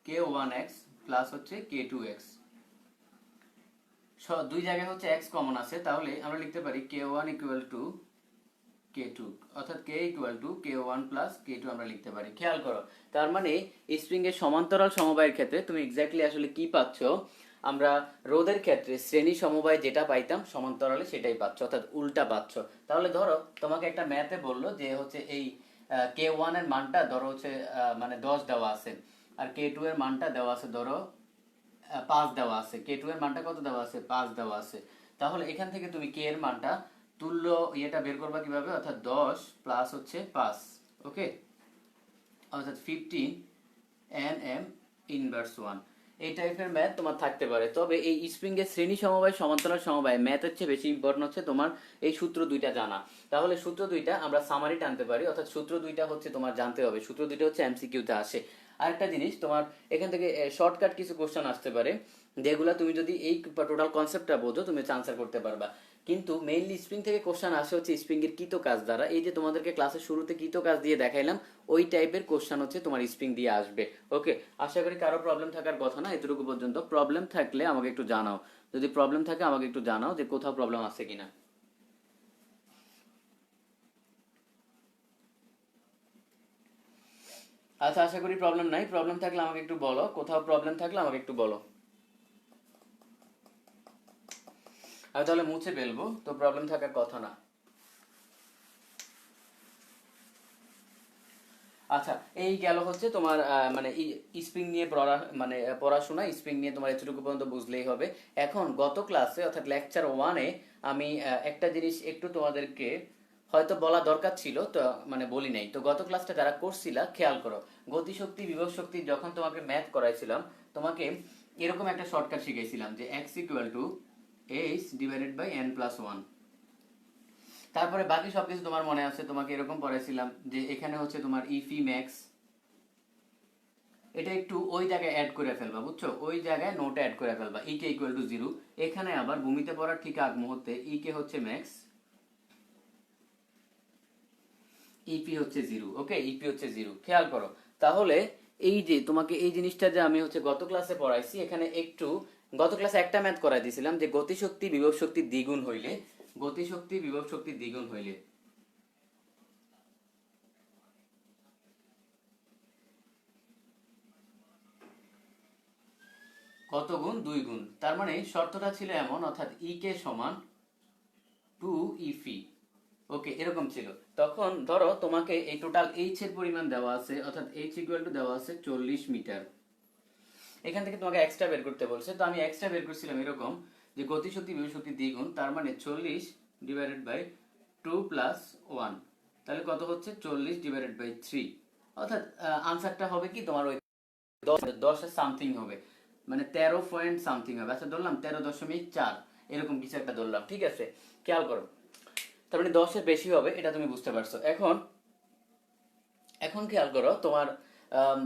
K1x plus হচ্ছে K2x। দুই জায়গায় হচ্ছে x কমন আছে, তাহলে আমরা লিখতে পারি K1 ইকুয়াল টু K2, অর্থাৎ K equal to K1 plus K2 আমরা লিখতে পারি। খেয়াল করো, তার মানে স্প্রিং এর সমান্তরাল সমবায়ের ক্ষেত্রে তুমি এক্স্যাক্টলি আসলে কি পাচ্ছ, আমরা রোধের ক্ষেত্রে শ্রেণী সমবায় যেটা পাইতাম সমান্তরালে সেটাই পাচ্ছ, অর্থাৎ উল্টা পাচ্ছ। তাহলে ধরো তোমাকে একটা ম্যাথে বললো যে হচ্ছে এই K1 এর মানটা ধরো হচ্ছে মানে 10 দেওয়া আছে, আর K2 এর মানটা দেওয়া আছে ধরো 5 দেওয়া আছে, K2 এর মানটা কত দেওয়া আছে, 5 দেওয়া আছে। তাহলে এখান থেকে তুমি K এর মানটা তুল্য ইয়েটা বের করবা কিভাবে, অর্থাৎ 10 প্লাস হচ্ছে 5, ওকে, অর্থাৎ 15 nm ইনভার্স 1। এই টাইপের ম্যাথ তোমার থাকতে পারে, তবে এই স্প্রিং এর শ্রেণী সমবায় সমান্তরাল সমবায় ম্যাথের চেয়ে বেশি ইম্পর্টেন্ট হচ্ছে তোমার এই সূত্র দুইটা জানা। তাহলে সূত্র দুইটা আমরা সামারি টানতে পারি, অর্থাৎ সূত্র দুইটা হচ্ছে তোমার জানতে হবে, সূত্র দুইটা হচ্ছে এমসিকিউতে আসে। আরেকটা জিনিস, তোমার এখান থেকে শর্টকাট কিছু কোশ্চেন আসতে পারে, যেগুলা তুমি যদি এই টোটাল কনসেপ্টটা বোঝো তুমি আনসার করতে পারবা। কিন্তু মেইনলি স্প্রিং থেকে কোশ্চেন আসে হচ্ছে স্প্রিং এর কৃত কাজ দ্বারা, এই যে তোমাদেরকে ক্লাসের শুরুতে কৃত কাজ দিয়ে দেখাইলাম, ওই টাইপের কোশ্চেন হচ্ছে তোমার স্প্রিং দিয়ে আসবে। ওকে, আশা করি কারো প্রবলেম থাকার কথা না এতটুকু পর্যন্ত। প্রবলেম থাকলে আমাকে একটু জানাও, যদি প্রবলেম থাকে আমাকে একটু জানাও যে কোথাও প্রবলেম আছে কিনা। আচ্ছা, আশা করি প্রবলেম নাই, প্রবলেম থাকলে আমাকে একটু বলো, কোথাও প্রবলেম থাকলে আমাকে একটু বলো। আমি তাহলে মুছে ফেলবো, তো প্রবলেম থাকার কথা না। আচ্ছা, এই গেল হচ্ছে তোমার মানে স্প্রিং নিয়ে পড়া, মানে পড়াশোনা স্প্রিং নিয়ে তোমার এতটুকু পর্যন্ত বুঝলেই হবে। এখন গত ক্লাসে অর্থাৎ লেকচার 1-এ আমি একটা জিনিস একটু তোমাদেরকে হয়তো বলা দরকার ছিল, তো মানে বলি নাই। তো গত ক্লাসটা যারা করছিলা খেয়াল করো, গতিশক্তি বিভব শক্তি যখন তোমাকে ম্যাথ করাইছিলাম, তোমাকে এরকম একটা শর্টকাট শিখাইছিলাম যে x equal to h divided by n plus 1। তারপরে বাকি সবকিছু তোমার মনে আছে, তোমাকে এরকম পড়াইছিলাম যে এখানে হচ্ছে তোমার ইফি ম্যাক্স, এটা একটু ওই জায়গায় অ্যাড করে ফেলবা, বুঝছো, ওই জায়গায় নোট অ্যাড করে ফেলবা, ই কে ইকুয়াল টু 0। এখানে আবার ভূমিতে পড়ার ঠিক আগ মুহূর্তে ই কে হচ্ছে ম্যাক্স, ইপি হচ্ছে 0, ওকে, ইপি হচ্ছে 0। খেয়াল করো, তাহলে এই যে তোমাকে এই জিনিসটা যে আমি হচ্ছে গত ক্লাসে পড়াইছি, এখানে একটু গত ক্লাসে একটা ম্যাথ করাই দিয়েছিলাম যে গতিশক্তি বিভব শক্তি দ্বিগুণ হইলে, গতিশক্তি বিভব শক্তি দ্বিগুণ হইলে কত গুণ, 2 গুণ। তার মানে শর্তটা ছিল এমন, অর্থাৎ ই কে সমান 2 ইফি, ওকে, এরকম ছিল। তখন ধরো তোমাকে এই টোটাল এইচ এর পরিমাণ দেওয়া আছে, অর্থাৎ এইচ ইকুয়াল টু দেওয়া আছে 40 মিটার। এখান থেকে তোমাকে এক্সট্রা বের করতে বলছে, তো আমি এক্সট্রা বের করছিলাম এরকম যে গতিশক্তি বিভব শক্তি দ্বিগুণ, তার মানে 40/2 + 1, তাহলে কত হচ্ছে 40/3। অর্থাৎ আনসারটা হবে কি তোমার ওই 10 সামথিং হবে, মানে 13 পয়েন্ট সামথিং হবে। আচ্ছা ধরলাম 13.4, এরকম কিছু একটা ধরলাম, ঠিক আছে। খেয়াল করো, তার মানে 10-এর বেশি হবে, এটা তুমি বুঝতে পারছো। এখন এখন খেয়াল করো তোমার আম,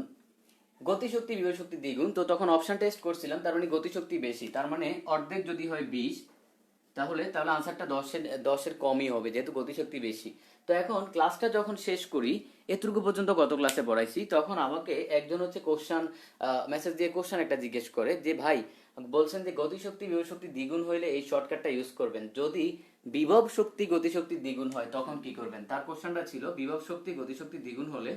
গতিশক্তি বিভব শক্তি দ্বিগুণ, তো তখন অপশন টেস্ট করছিলাম, তার মানে গতিশক্তি বেশি, তার মানে অর্ধেক যদি হয় 20, তাহলে তাহলে আনসারটা 10-এর কমই হবে, যেহেতু গতিশক্তি বেশি। তো এখন ক্লাসটা যখন শেষ করি, এতটুকু পর্যন্ত গত ক্লাসে পড়াইছি, তখন আমাকে একজন হচ্ছে কোশ্চান মেসেজ দিয়ে কোশ্চান একটা জিজ্ঞেস করে যে ভাই, বলছেন যে গতিশক্তি বিভব শক্তি দ্বিগুণ হইলে এই শর্টকাটটা ইউজ করবেন, যদি বিভব শক্তি গতিশক্তি দ্বিগুণ হয় তখন কি করবেন। তার কোশ্চানটা ছিল বিভব শক্তি গতিশক্তি দ্বিগুণ হলে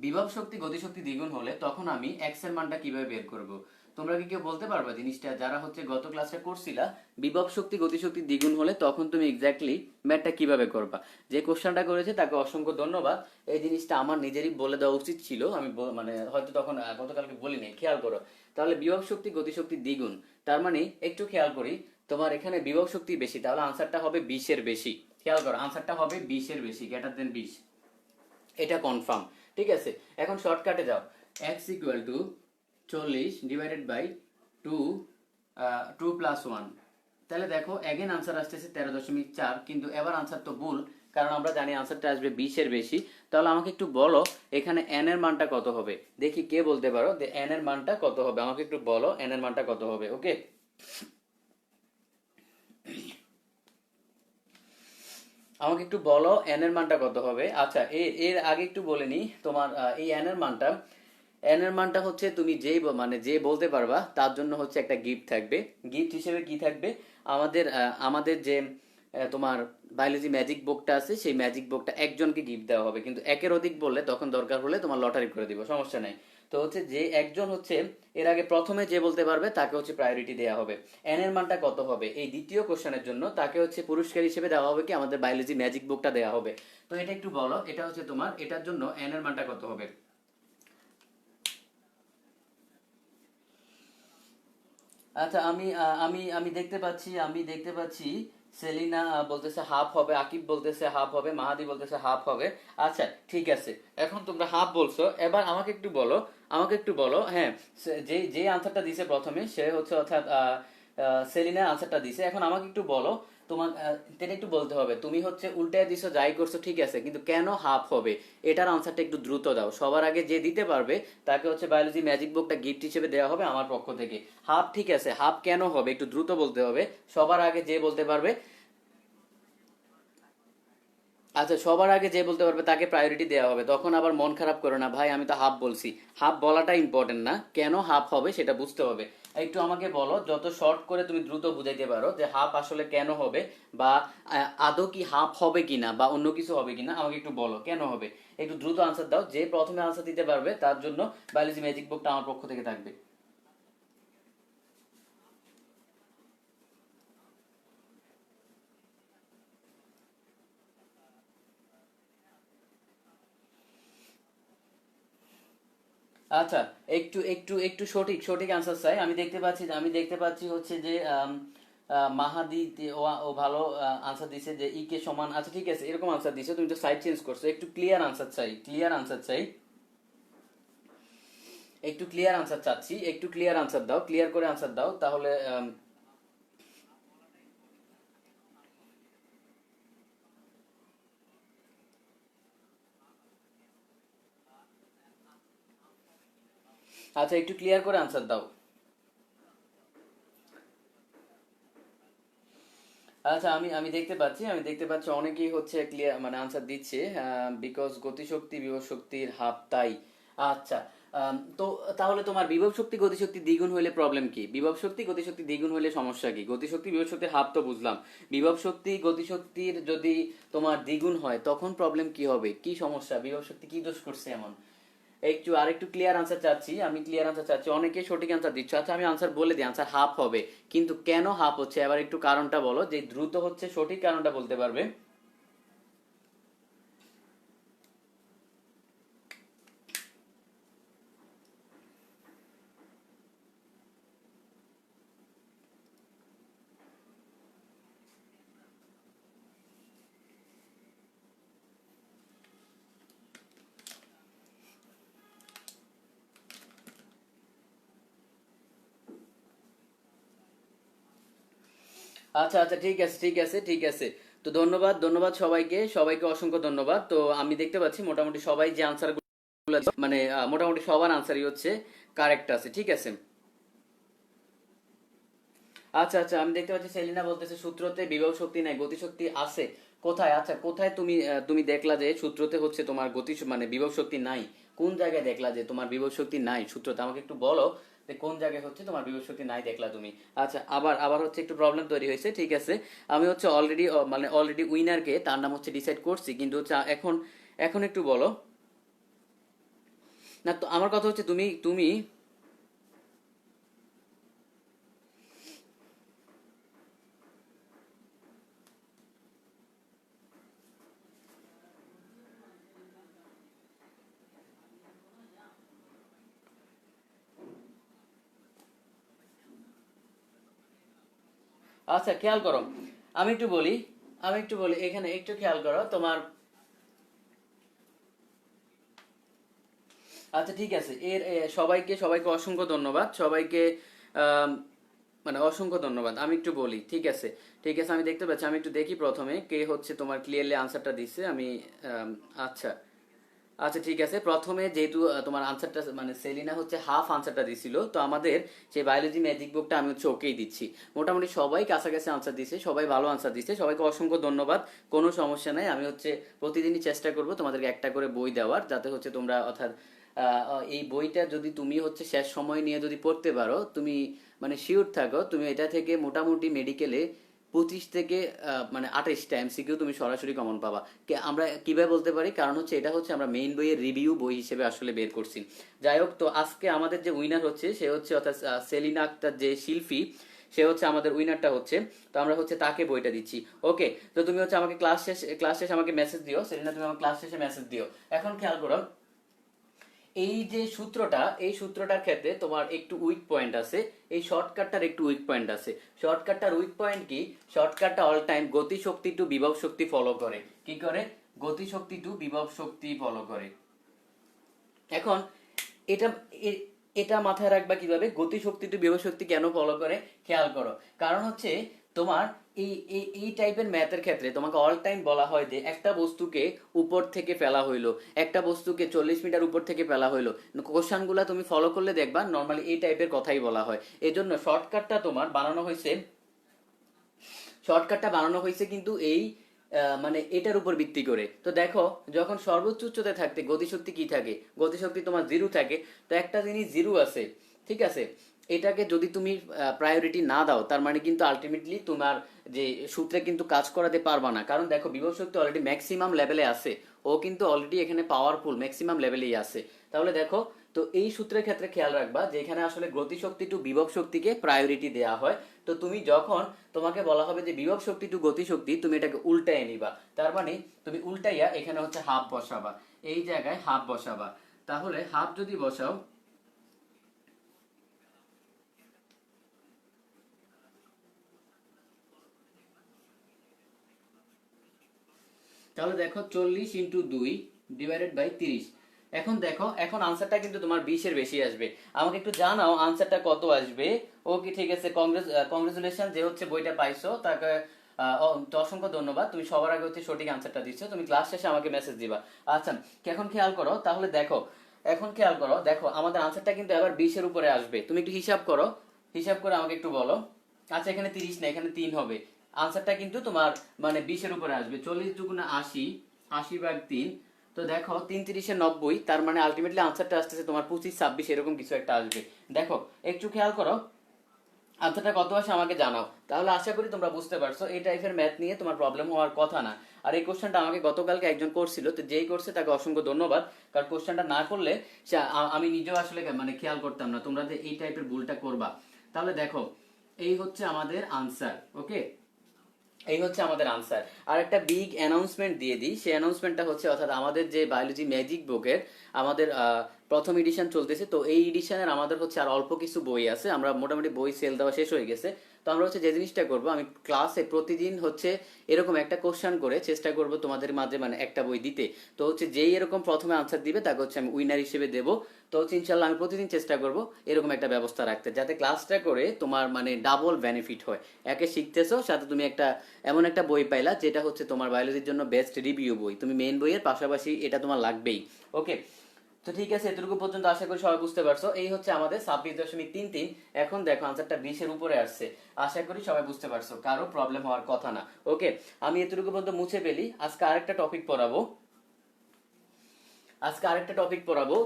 বিভব শক্তি গতিশক্তি দ্বিগুণ হলে তখন আমি এক্স এর মানটা কিভাবে বের করব। তোমরা কি কেউ বলতে পারবা জিনিসটা, যারা হচ্ছে গত ক্লাসে করছিলা বিভব শক্তি গতিশক্তি দ্বিগুণ হলে তখন তুমি এক্স্যাক্টলি ম্যাথটা কিভাবে করবা। যে কোশ্চেনটা করেছে তাকে অসংখ্য ধন্যবাদ। এই জিনিসটা আমার নিজেরই বলে দেওয়া উচিত ছিল, আমি মানে হয়তো তখন গতকালকে বলিনি, খেয়াল করো। তাহলে বিভব শক্তি গতিশক্তি দ্বিগুণ, তার মানে একটু খেয়াল করি, তোমার এখানে বিভব শক্তি বেশি, তাহলে আনসারটা হবে 20-এর বেশি। খেয়াল করো, আনসারটা হবে 20-এর বেশি, গ্রেটার দেন 20, এটা কনফার্ম। ঠিক আছে, এখন শর্টকাটে যাও, এক্স ইকুয়াল টু 40/2, 2 + 1। তাহলে দেখো এগেন আনসার আসতেছে 13.4, কিন্তু এবার আনসার তো ভুল, কারণ আমরা জানি আনসারটা আসবে 20-এর বেশি। তাহলে আমাকে একটু বলো এখানে এন এর মানটা কত হবে, দেখি কে বলতে পারো যে এন এর মানটা কত হবে, আমাকে একটু বলো এন এর মানটা কত হবে। ওকে, আমাকে একটু বলো এন এর মানটা কত হবে। আচ্ছা, এর আগে একটু বলে নি তোমার এই এন এর মানটা হচ্ছে তুমি যেই মানে যে বলতে পারবা তার জন্য হচ্ছে একটা গিফট থাকবে। গিফট হিসেবে কি থাকবে, আমাদের যে তোমার বায়োলজি ম্যাজিক বুকটা আছে, সেই ম্যাজিক বুকটা একজনকে গিফট দেওয়া হবে, কিন্তু একের অধিক বললে তখন দরকার হলে তোমার লটারি করে দিব, সমস্যা নাই। তো হচ্ছে যে একজন হচ্ছে এর আগে প্রথমে যে বলতে পারবে তাকে হচ্ছে প্রায়োরিটি দেওয়া হবে। এন এর মানটা কত হবে এই দ্বিতীয় কোশ্চেনের জন্য, তাকে হচ্ছে পুরস্কার হিসেবে দেওয়া হবে কি আমাদের বায়োলজি ম্যাজিক বুকটা দেওয়া হবে। তো এটা একটু বলো, এটা হচ্ছে তোমার এটার জন্য এন এর মানটা কত হবে। আচ্ছা, আমি দেখতে পাচ্ছি সেলিনা বলতেছে হাফ হবে, আকিব বলতেছে হাফ হবে, মাহাদি বলতেছে হাফ হবে। আচ্ছা ঠিক আছে, এখন তোমরা হাফ বলছো, এবার আমাকে একটু বলো হ্যাঁ, যে যে আনসারটা দিছে প্রথমে সে হচ্ছে অর্থাৎ সেলিনা আনসারটা দিছে, এখন আমাকে একটু বলো তোমার এটা একটু বলতে হবে, তুমি হচ্ছে উল্টায় দিছো যাই করছো ঠিক আছে, কিন্তু কেন হাফ হবে এটার আনসারটা একটু দ্রুত দাও। সবার আগে যে দিতে পারবে তাকে হচ্ছে বায়োলজি ম্যাজিক বুকটা গিফট হিসেবে দেওয়া হবে আমার পক্ষ থেকে। হাফ ঠিক আছে, হাফ কেন হবে একটু দ্রুত বলতে হবে, সবার আগে যে বলতে পারবে। আচ্ছা, সবার আগে যে বলতে পারবে তাকে প্রায়োরিটি দেওয়া হবে, তখন আবার মন খারাপ করো না ভাই আমি তো হাফ বলছি। হাফ বলাটা ইম্পর্টেন্ট না, কেন হাফ হবে সেটা বুঝতে হবে। একটু আমাকে বলো, যত শর্ট করে তুমি দ্রুত বুঝাইতে পারো যে হাফ আসলে কেন হবে, বা আদৌ কি হাফ হবে কিনা বা অন্য কিছু হবে কিনা, আমাকে একটু বলো কেন হবে। একটু দ্রুত আনসার দাও, যে প্রথমে আনসার দিতে পারবে তার জন্য বায়োলজি ম্যাজিক বুকটা আমার পক্ষ থেকে থাকবে। আচ্ছা, একটু একটু একটু সঠিক সঠিক আনসার চাই। আমি দেখতে পাচ্ছি হচ্ছে যে মাহাদি ও ও ভালো আনসার দিছে যে ই কে সমান। আচ্ছা ঠিক আছে, এরকম আনসার দিছে, তুমি তো সাইড চেঞ্জ করছো, একটু ক্লিয়ার আনসার চাই, ক্লিয়ার আনসার চাই, একটু ক্লিয়ার আনসার চাচ্ছি, একটু ক্লিয়ার আনসার দাও, ক্লিয়ার করে আনসার দাও তাহলে আচ্ছা একটু ক্লিয়ার করে আনসার দাও। আচ্ছা, আমি দেখতে পাচ্ছি অনেকেই হচ্ছে ক্লিয়ার মানে আনসার দিচ্ছে, বিকজ গতিশক্তি বিভব শক্তির হাফ, তাই। আচ্ছা, তো তাহলে তোমার বিভব শক্তি গতিশক্তি দ্বিগুণ হইলে প্রবলেম কি, বিভব শক্তি গতিশক্তি দ্বিগুণ হইলে সমস্যা কি, গতিশক্তি বিভব শক্তির হাফ তো বুঝলাম, বিভব শক্তি গতিশক্তির যদি তোমার দ্বিগুণ হয় তখন প্রবলেম কি হবে, কি সমস্যা, বিভব শক্তি কি দোষ করছে এমন। একটু আরেকটু ক্লিয়ার আনসার চাচ্ছি, আমি ক্লিয়ার আনসার চাচ্ছি। অনেকে সঠিক আনসার দিচ্ছ, আচ্ছা আমি আনসার বলে দিই, আনসার হাফ হবে, কিন্তু কেন হাফ হচ্ছে এবার একটু কারণটা বলো, যে দ্রুত হচ্ছে সঠিক কারণটা বলতে পারবে। আচ্ছা আচ্ছা, ঠিক আছে ঠিক আছে ঠিক আছে। তো ধন্যবাদ ধন্যবাদ সবাইকে, সবাইকে অসংখ্য ধন্যবাদ। তো আমি দেখতে পাচ্ছি মোটামুটি সবাই যে আনসার মানে মোটামুটি সবার আনসারই হচ্ছে কারেক্ট আছে, ঠিক আছে। আচ্ছা আচ্ছা, আমি দেখতে পাচ্ছি সেলিনা বলতেছে সূত্রতে বিভব শক্তি নাই, গতি শক্তি আছে। কোথায়, আচ্ছা কোথায় তুমি তুমি দেখলা যে সূত্রতে হচ্ছে তোমার মানে বিভব শক্তি নাই? কোন জায়গায় দেখলা যে তোমার বিভব শক্তি নাই সূত্রতে? আমাকে একটু বলো যে কোন জায়গায় হচ্ছে তোমার বিভব শক্তি নাই দেখলা তুমি। আচ্ছা, আবার আবার হচ্ছে একটু প্রবলেম তৈরি হয়েছে, ঠিক আছে। আমি হচ্ছে অলরেডি মানে অলরেডি উইনারকে তার নাম হচ্ছে ডিসাইড করছি, কিন্তু হচ্ছে এখন এখন একটু বলো না। তো আমার কথা হচ্ছে তুমি তুমি আচ্ছা খেয়াল করো, আমি একটু বলি, আমি একটু বলি, এখানে একটু খেয়াল করো তোমার। আচ্ছা ঠিক আছে, সবাইকে সবাইকে অসংখ্য ধন্যবাদ সবাইকে। আম, মানে অসংখ্য ধন্যবাদ। আমি একটু বলি, ঠিক আছে ঠিক আছে, আমি দেখতে পাচ্ছি, আমি একটু দেখি প্রথমে কে হচ্ছে তোমার ক্লিয়ারলি আনসারটা দিচ্ছে। আমি আচ্ছা আচ্ছা ঠিক আছে, প্রথমে যেহেতু তোমার আনসারটা মানে সেলিনা হচ্ছে হাফ আনসারটা দিছিল, তো আমাদের সেই বায়োলজি ম্যাজিক বুকটা আমি হচ্ছে ওকেই দিচ্ছি। মোটামুটি সবাই কাছাকাছি আনসার দিচ্ছে, সবাই ভালো আনসার দিচ্ছে, সবাইকে অসংখ্য ধন্যবাদ। কোনো সমস্যা নাই, আমি হচ্ছে প্রতিদিনই চেষ্টা করব তোমাদেরকে একটা করে বই দেওয়ার, যাতে হচ্ছে তোমরা অর্থাৎ এই বইটা যদি তুমি হচ্ছে শেষ সময় নিয়ে যদি পড়তে পারো, তুমি মানে শিওর থাকো তুমি এটা থেকে মোটামুটি মেডিকেলে 25 থেকে মানে 28টা এমসিকিউ তুমি সরাসরি কমন পাবা। আমরা কিভাবে বলতে পারি, কারণ হচ্ছে এটা হচ্ছে আমরা মেইন বইয়ের রিভিউ বই হিসেবে আসলে বের করছি। যাই হোক, তো আজকে আমাদের যে উইনার হচ্ছে সে হচ্ছে অর্থাৎ সেলিনা আক্তার যে শিল্পী, সে হচ্ছে আমাদের উইনারটা হচ্ছে। তো আমরা হচ্ছে তাকে বইটা দিচ্ছি। ওকে, তো তুমি হচ্ছে আমাকে ক্লাস শেষে আমাকে মেসেজ দিও সেলিনা, তুমি আমার ক্লাস শেষে মেসেজ দিও। এখন খেয়াল করো, এই যে সূত্রটা, এই সূত্রটার ক্ষেত্রে তোমার একটু উইক পয়েন্ট আছে, এই শর্টকাটটার একটু উইক পয়েন্ট আছে। শর্টকাটটার উইক পয়েন্ট কি? শর্টকাটটা অল টাইম গতি শক্তি টু বিভব শক্তি ফলো করে। কি করে? গতি শক্তি টু বিভব শক্তি ফলো করে। এখন এটা এটা মাথায় রাখবা কিভাবে, গতি শক্তি টু বিভব শক্তি কেন ফলো করে, খেয়াল করো। কারণ হচ্ছে তোমার এই এই এই টাইপের ম্যাথের ক্ষেত্রে তোমাকে অল টাইম বলা হয় যে একটা বস্তুকে উপর থেকে ফেলা হইলো, একটা বস্তুকে 40 মিটার উপর থেকে ফেলা হইলো, কোশ্চানগুলা তুমি ফলো করলে দেখবা নর্মালি এই টাইপের কথাই বলা হয়। এই জন্য শর্টকাটটা তোমার বানানো হয়েছে, শর্টকাটটা বানানো হয়েছে কিন্তু এই মানে এটার উপর ভিত্তি করে। তো দেখো, যখন সর্বোচ্চ উচ্চতায় থাকতে গতিশক্তি কি থাকে? গতিশক্তি তোমার জিরো থাকে। তো একটা জিনিস জিরো আছে, ঠিক আছে, এটাকে যদি তুমি প্রায়োরিটি না দাও, তার মানে কিন্তু আলটিমেটলি তোমার যে সূত্রে কিন্তু কাজ করাতে পারবা না। কারণ দেখো বিভব শক্তি অলরেডি ম্যাক্সিমাম লেভেলে আছে, ও কিন্তু অলরেডি এখানে পাওয়ারফুল ম্যাক্সিমাম লেভেলেই আছে। তাহলে দেখো, তো এই সূত্রের ক্ষেত্রে খেয়াল রাখবা যে এখানে আসলে গতিশক্তি টু বিভব শক্তিকে প্রায়োরিটি দেওয়া হয়। তো তুমি যখন তোমাকে বলা হবে যে বিভব শক্তি টু গতিশক্তি, তুমি এটাকে উল্টায় নিবা। তার মানে তুমি উল্টাইয়া এখানে হচ্ছে হাফ বসাবা, এই জায়গায় হাফ বসাবা। তাহলে হাফ যদি বসাও, তাহলে দেখো 40 × 2 ডিভাইডেড বাই 30। এখন দেখো, এখন আনসারটা কিন্তু তোমার 20-এর বেশি আসবে। আমাকে একটু জানাও আনসারটা কত আসবে। ওকে ঠিক আছে, কংগ্রেচুলেশন যে হচ্ছে বইটা পাইছো তাকে তো অসংখ্য ধন্যবাদ। তুমি সবার আগে হচ্ছে সঠিক আনসারটা দিচ্ছ, তুমি ক্লাস শেষে আমাকে মেসেজ দিবা। আচ্ছা, এখন খেয়াল করো, তাহলে দেখো, এখন খেয়াল করো, দেখো আমাদের আনসারটা কিন্তু এবার 20-এর উপরে আসবে। তুমি একটু হিসাব করো, হিসাব করে আমাকে একটু বলো। আচ্ছা, এখানে 30 না, এখানে 3 হবে। আনসারটা কিন্তু তোমার মানে 20-এর উপরে আসবে। 40 × 80, 80/3। তো দেখো 3 × 30 = 90, তার মানে আলটিমেটলি আনসারটা আসতেছে তোমার 25-26 এরকম কিছু একটা আসবে। দেখো একটু খেয়াল করো, আনসারটা কত আসে আমাকে জানাও। তাহলে আশা করি তোমরা বুঝতে পারছো এই টাইপের ম্যাথ নিয়ে তোমার প্রবলেম হওয়ার কথা না। আর এই কোশ্চেনটা আমাকে গতকালকে একজন করছিল, তো যেই করছে তাকে অসংখ্য ধন্যবাদ। কারণ কোশ্চেনটা না করলে আমি নিজেও আসলে মানে খেয়াল করতাম না তোমরা যে এই টাইপের ভুলটা করবা। তাহলে দেখো, এই হচ্ছে আমাদের আনসার। ওকে, এই হচ্ছে আমাদের আনসার। আর একটা বিগ অ্যানাউন্সমেন্ট দিয়ে দিই, সেই অ্যানাউন্সমেন্টটা হচ্ছে অর্থাৎ আমাদের যে বায়োলজি ম্যাজিক বুকের আমাদের প্রথম এডিশন চলতেছে, তো এই এডিশনের আমাদের হচ্ছে আর অল্প কিছু বই আছে, আমরা মোটামুটি বই সেল দেওয়া শেষ হয়ে গেছে। তো আমরা হচ্ছে যে জিনিসটা করব, আমি ক্লাসে প্রতিদিন হচ্ছে এরকম একটা কোশ্চেন করে চেষ্টা করব তোমাদের মাঝে মানে একটা বই দিতে। তো হচ্ছে যেই এরকম প্রথমে আনসার দিবে তাকে হচ্ছে আমি উইনার হিসেবে দেবো। তো হচ্ছে ইনশাল্লাহ আমি প্রতিদিন চেষ্টা করব এরকম একটা ব্যবস্থা রাখতে, যাতে ক্লাসটা করে তোমার মানে ডাবল বেনিফিট হয়। একে শিখতেছো, সাথে তুমি একটা এমন একটা বই পাইলা যেটা হচ্ছে তোমার বায়োলজির জন্য বেস্ট রিভিউ বই, তুমি মেইন বইয়ের পাশাপাশি এটা তোমার লাগবেই। ওকে, তো ঠিক আছে, এতটুকু পর্যন্ত আশা করি সবাই বুঝতে পারছো। এই হচ্ছে আমাদের 26.33। এখন দেখো আনসারটা 20-এর উপরে আসছে। আশা করি সবাই বুঝতে পারছো, কারো প্রবলেম হওয়ার কথা না। ওকে, আমি এতটুকু পর্যন্ত মুছে ফেলি, আজকে আরেকটা টপিক পড়াবো।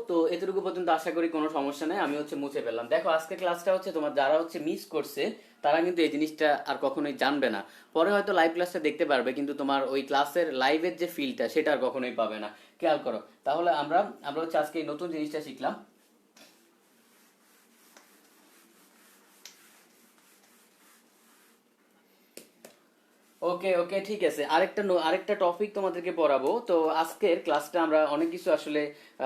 তো এতটুকু পর্যন্ত আশা করি কোনো সমস্যা নেই, আমি হচ্ছে মুছে ফেললাম। দেখো আজকে ক্লাসটা হচ্ছে তোমার যারা হচ্ছে মিস করছে তারা কিন্তু এই জিনিসটা আর কখনোই জানবে না। পরে হয়তো লাইভ ক্লাসটা দেখতে পারবে, কিন্তু তোমার ওই ক্লাসের লাইভের যে ফিলটা সেটা আর কখনোই পাবে না। খেয়াল করো। তাহলে আমরা আমরা হচ্ছে আজকে এই নতুন জিনিসটা শিখলাম। ওকে ওকে, ঠিক আছে, আরেকটা টপিক তোমাদেরকে পড়াবো। তো আজকের ক্লাসটা আমরা অনেক কিছু আসলে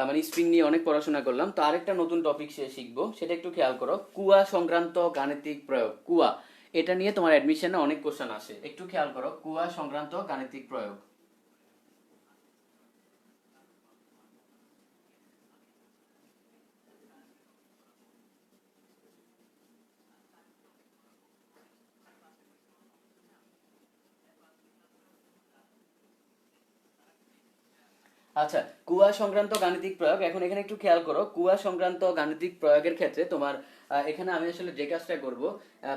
মানে স্ট্রিং নিয়ে অনেক পড়াশোনা করলাম, তো আরেকটা নতুন টপিক শিখবো, সেটা একটু খেয়াল করো। কুয়া সংক্রান্ত গাণিতিক প্রয়োগ। কুয়া, এটা নিয়ে তোমার অ্যাডমিশনে অনেক কোশ্চেন আসে, একটু খেয়াল করো। কুয়া সংক্রান্ত গাণিতিক প্রয়োগ। আচ্ছা, কুয়া সংক্রান্ত গাণিতিক প্রয়োগ, এখন এখানে একটু খেয়াল করো। কুয়া সংক্রান্ত গাণিতিক প্রয়োগের ক্ষেত্রে তোমার এখানে আমি আসলে যে কাজটা করব,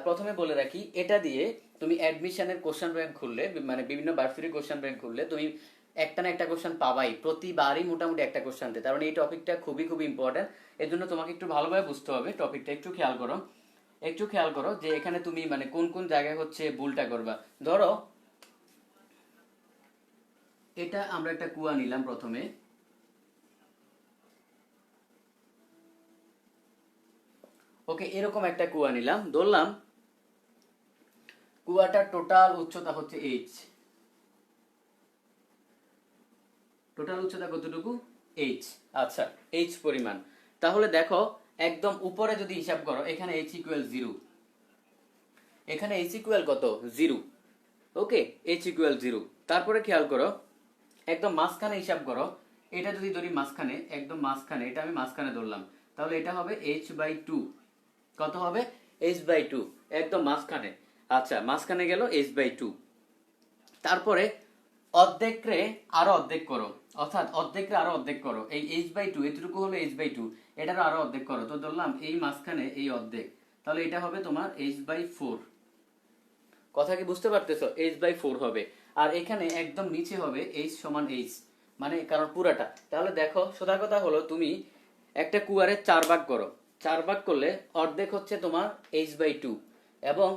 প্রথমে বলে রাখি, এটা দিয়ে তুমি অ্যাডমিশনের কোশ্চেন ব্যাংক খুললে, মানে বিভিন্ন ভার্সিটির কোশ্চেন ব্যাংক খুললে তুমি একটা না একটা কোশ্চেন পাবাই, প্রতিবারই মোটামুটি একটা কোশ্চেন দেয়। তার মানে এই টপিকটা খুবই খুবই ইম্পর্টেন্ট। এর জন্য তোমাকে একটু ভালোভাবে বুঝতে হবে টপিকটা। একটু খেয়াল করো যে এখানে তুমি মানে কোন কোন জায়গায় হচ্ছে ভুলটা করবা। ধরো এটা আমরা একটা কুয়া নিলাম প্রথমে। ওকে, এরকম একটা কুয়া নিলাম, ধরলাম কুয়াটার টোটাল উচ্চতা হচ্ছে এইচ। টোটাল উচ্চতা কতটুকু? এইচ। আচ্ছা, এইচ পরিমাণ। তাহলে দেখো একদম উপরে যদি হিসাব করো, এখানে এইচ ইকুয়াল 0, এখানে এইচ ইকুয়াল কত? 0। ওকে, এইচ ইকুয়াল 0। তারপরে খেয়াল করো একদম মাঝখানে হিসাব করো। এটা যদি ধরি মাঝখানে, একদম মাঝখানে, এটা আমি মাঝখানে ধরলাম, তাহলে এটা হবে h/2। কত হবে? h/2, একদম মাঝখানে। আচ্ছা, মাঝখানে গেল h/2। তারপরে অর্ধেকরে আরো অর্ধেক করো, অর্থাৎ অর্ধেকরে আরো অর্ধেক করো। এই h/2 এতটুকু হলো h/2, এটারও আরো অর্ধেক করো। তো ধরলাম এই মাঝখানে এই অর্ধেক, তাহলে এটা হবে তোমার h/4। কথা কি বুঝতে পারতেছো? h/4 হবে। আর এখানে একদম নিচে হবে h সমান h, মানে কারণ পুরাটা। তাহলে দেখো সোজা কথা হলো, তুমি একটা কুয়ারে 4 ভাগ করো, 4 ভাগ করলে অর্ধেক হচ্ছে তোমার h/2, এবং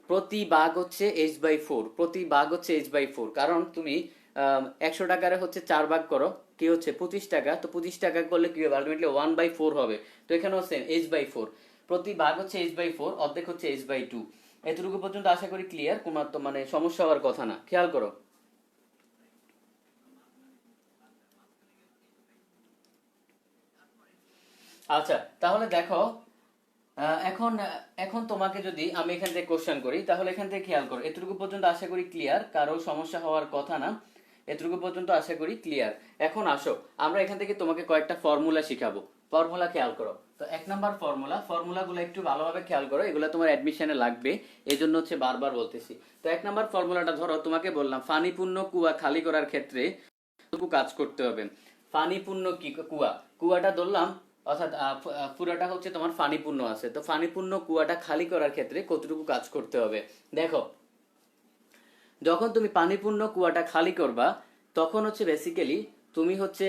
প্রতি ভাগ হচ্ছে h/4, প্রতি ভাগ হচ্ছে h/4। কারণ তুমি 100 টাকারে হচ্ছে 4 ভাগ করো, কি হচ্ছে 25 টাকা। তো 25 টাকা করলে কি হবে? আলটিমেটলি 1/4 হবে। তো এখানেও সেম h/4, প্রতি ভাগ হচ্ছে h/4, অর্ধেক হচ্ছে h/2। এতটুকু পর্যন্ত আশা করি ক্লিয়ার, কোনো তো মানে সমস্যা হওয়ার কথা না। খেয়াল করো। আচ্ছা, তাহলে দেখো এখন এখন তোমাকে যদি আমি এখান থেকে কোশ্চেন করি, তাহলে এখান থেকে খেয়াল করো। এতটুকু পর্যন্ত আশা করি ক্লিয়ার, কারো সমস্যা হওয়ার কথা না। এতটুকু পর্যন্ত আশা করি ক্লিয়ার। এখন আসো আমরা এখান থেকে তোমাকে কয়েকটা ফর্মুলা শিখাবো। ফর্মুলা খেয়াল করো। তো 1 নাম্বার ফর্মুলাগুলো একটু ভালোভাবে খেয়াল করো, এগুলো তোমার অ্যাডমিশনে লাগবে, এই জন্য হচ্ছে বারবার বলতেছি। তো 1 নাম্বার ফর্মুলাটা ধরো, তোমাকে বললাম পানিপূর্ণ কুয়া খালি করার ক্ষেত্রে কতটুকু কাজ করতে হবে। পানিপূর্ণ কি কুয়া, কুয়াটা ধরলাম, অর্থাৎ পুরাটা হচ্ছে তোমার পানিপূর্ণ আছে, তো পানিপূর্ণ কুয়াটা খালি করার ক্ষেত্রে কতটুকু কাজ করতে হবে। দেখো, যখন তুমি পানিপূর্ণ কুয়াটা খালি করবা, তখন হচ্ছে বেসিক্যালি তুমি হচ্ছে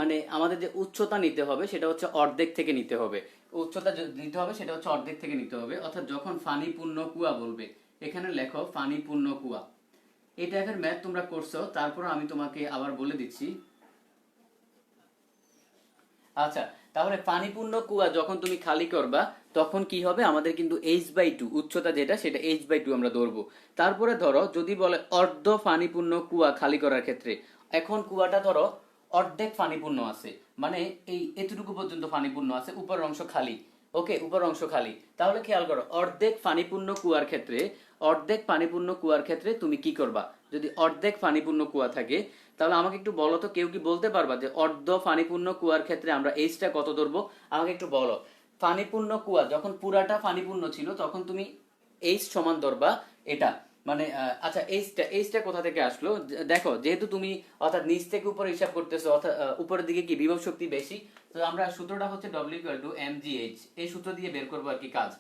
মানে আমাদের যে উচ্চতা নিতে হবে সেটা হচ্ছে অর্ধেক থেকে নিতে হবে। উচ্চতা নিতে হবে সেটা হচ্ছে অর্ধেক থেকে নিতে হবে, অর্থাৎ যখন ফানিপূর্ণ কুয়া বলবে, এখানে লেখো ফানিপূর্ণ কুয়া। এই টাইপের ম্যাথ তোমরা করছো, তারপর আমি তোমাকে আবার বলে দিচ্ছি। আচ্ছা, তাহলে পানিপূর্ণ কুয়া যখন তুমি খালি করবা তখন কি হবে, আমাদের কিন্তু h/2 উচ্চতা যেটা সেটা h/2 আমরা ধরবো। তারপরে ধরো যদি বলে অর্ধ পানিপূর্ণ কুয়া খালি করার ক্ষেত্রে, এখন কুয়াটা ধরো অর্ধেক পানিপূর্ণ আছে, মানে এই এতটুকু পর্যন্ত পানিপূর্ণ আছে, উপরের অংশ খালি। ওকে, উপরের অংশ খালি। তাহলে খেয়াল করো, অর্ধেক পানিপূর্ণ কুয়ার ক্ষেত্রে, অর্ধেক পানিপূর্ণ কুয়ার ক্ষেত্রে তুমি কি করবা? যদি অর্ধেক পানিপূর্ণ কুয়া থাকে, তাহলে আমাকে একটু বলো তো, কেউ কি বলতে পারবা যে অর্ধ পানিপূর্ণ কুয়ার ক্ষেত্রে আমরা এইচটা কত ধরবো? আমাকে একটু বলো। পানিপূর্ণ কুয়া যখন পুরাটা পানিপূর্ণ ছিল তখন তুমি এইচ সমান ধরবা এটা, মানে আচ্ছা এইচটা কোথা থেকে আসলো? দেখো, যেহেতু তুমি অর্থাৎ নিচ থেকে উপরে হিসাব করতেছো, অর্থাৎ উপরের দিকে কি বিভব শক্তি বেশি, তো আমরা সূত্রটা হচ্ছে W = mgh, এই সূত্র দিয়ে বের করবো আর কি কাজ।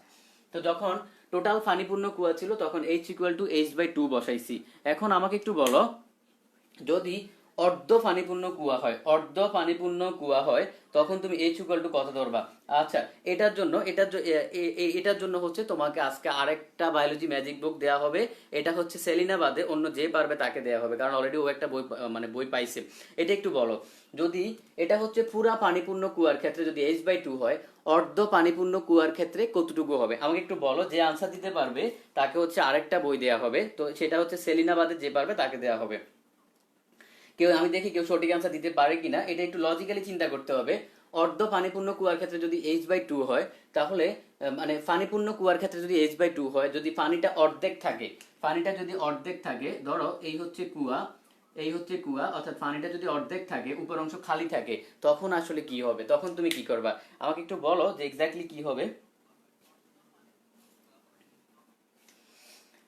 তো যখন টোটাল পানিপূর্ণ কুয়া ছিল তখন h = h/2 বসাইছি। এখন আমাকে একটু বলো, যদি অর্ধ পানিপূর্ণ কুয়া হয়, অর্ধ পানিপূর্ণ কুয়া হয়, তখন তুমি h কত ধরবা? আচ্ছা, এটার জন্য হচ্ছে তোমাকে আজকে আরেকটা বায়োলজি ম্যাজিক বুক দেওয়া হবে। এটা হচ্ছে সেলিনা বাদে অন্য যে পারবে তাকে দেওয়া হবে, কারণ অলরেডি ও একটা বই মানে বই পাইছে। এটা একটু বলো, যদি এটা হচ্ছে পুরা পানিপূর্ণ কুয়ার ক্ষেত্রে যদি h/2 হয়, অর্ধ পানিপূর্ণ কুয়ার ক্ষেত্রে কতটুকু হবে? আমাকে একটু বলো। যে আনসার দিতে পারবে তাকে হচ্ছে আরেকটা বই দেওয়া হবে, তো সেটা হচ্ছে সেলিনা বাদে যে পারবে তাকে দেওয়া হবে। কেউ, আমি দেখি কেউ সঠিক আনসার দিতে পারে কিনা, এটা একটু লজিক্যালি চিন্তা করতে হবে। অর্ধ পানিপূর্ণ কুয়ার ক্ষেত্রে যদি h/2 হয়, তাহলে মানে পানিপূর্ণ কুয়ার ক্ষেত্রে যদি h/2 হয়, যদি পানিটা অর্ধেক থাকে, পানিটা যদি অর্ধেক থাকে, ধরো এই হচ্ছে কুয়া, এই হচ্ছে কুয়া, অর্থাৎ পানিটা যদি অর্ধেক থাকে, উপর অংশ খালি থাকে, তখন আসলে কি হবে? তখন তুমি কি করবা? আমাকে একটু বলো যে এক্স্যাক্টলি কি হবে।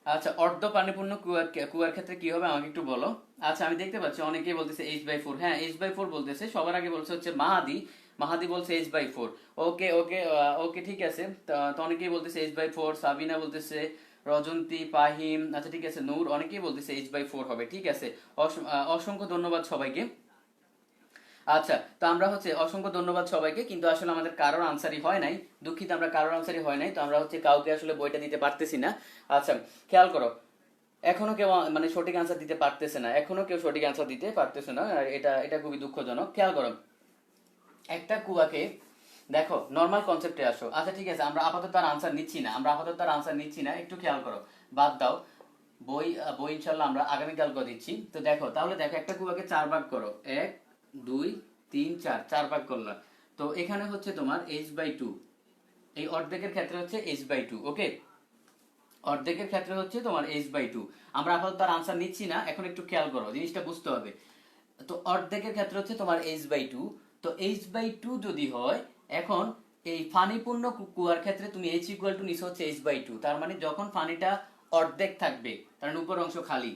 আচ্ছা, অর্ধ পানিপূর্ণ কুয়ার ক্ষেত্রে কি হবে আমাকে একটু বলো। আচ্ছা, আমি দেখতে পাচ্ছি অনেকেই বলতেছে h/4। হ্যাঁ, h/4 বলতেছে। সবার আগে বলছে হচ্ছে মাহাদি, মাহাদি বলছে h/4। ওকে ওকে, ওকে ঠিক আছে। তো অনেকেই বলতেছে h/4, সাবিনা বলতেছে, রজন্তী, পাহিম, আচ্ছা ঠিক আছে, নূর, অনেকেই বলতেছে h/4 হবে। ঠিক আছে, অসংখ্য ধন্যবাদ সবাইকে। আচ্ছা, তো আমরা হচ্ছে অসংখ্য ধন্যবাদ সবাইকে, কিন্তু আসলে আমাদের কারোর আনসারই হয় নাই। দুঃখিত, আমরা কারোর আনসারই হয় নাই, তো আমরা হচ্ছে কাউকে আসলে বইটা দিতে পারতেছি না। আচ্ছা, খেয়াল করো, এখনো কেউ মানে সঠিক আনসার দিতে পারতেছে না, এখনো কেউ সঠিক আনসার দিতে পারতেছে না, আর এটা এটা খুবই দুঃখজনক। খেয়াল করো, একটা কুয়াকে, দেখো নর্মাল কনসেপ্টে আসো। আচ্ছা ঠিক আছে, আমরা আপাতত তার আনসার নিচ্ছি না, আমরা আপাতত তার আনসার নিচ্ছি না, একটু খেয়াল করো, বাদ দাও। বই বই ইনশাল্লাহ আমরা আগামীকাল করে দিচ্ছি। তো দেখো, তাহলে দেখো একটা কুয়াকে চার ভাগ করো, 1 2 3 4, চার ভাগ করলাম। তো এখানে হচ্ছে তোমার h/2, এই অর্ধেকের ক্ষেত্রে হচ্ছে h/2। ওকে, অর্ধেকের ক্ষেত্রে হচ্ছে তোমার h/2। আমরা আপাতত তার আনসার নিচ্ছি না, এখন একটু খেয়াল করো, জিনিসটা বুঝতে হবে। তো অর্ধেকের ক্ষেত্রে হচ্ছে তোমার h/2। তো h/2 যদি হয়, এখন এই পানিপূর্ণ কুয়ার ক্ষেত্রে তুমি h নিছো হচ্ছে h/2, তার মানে যখন পানিটা অর্ধেক থাকবে, তার মানে উপর অংশ খালি,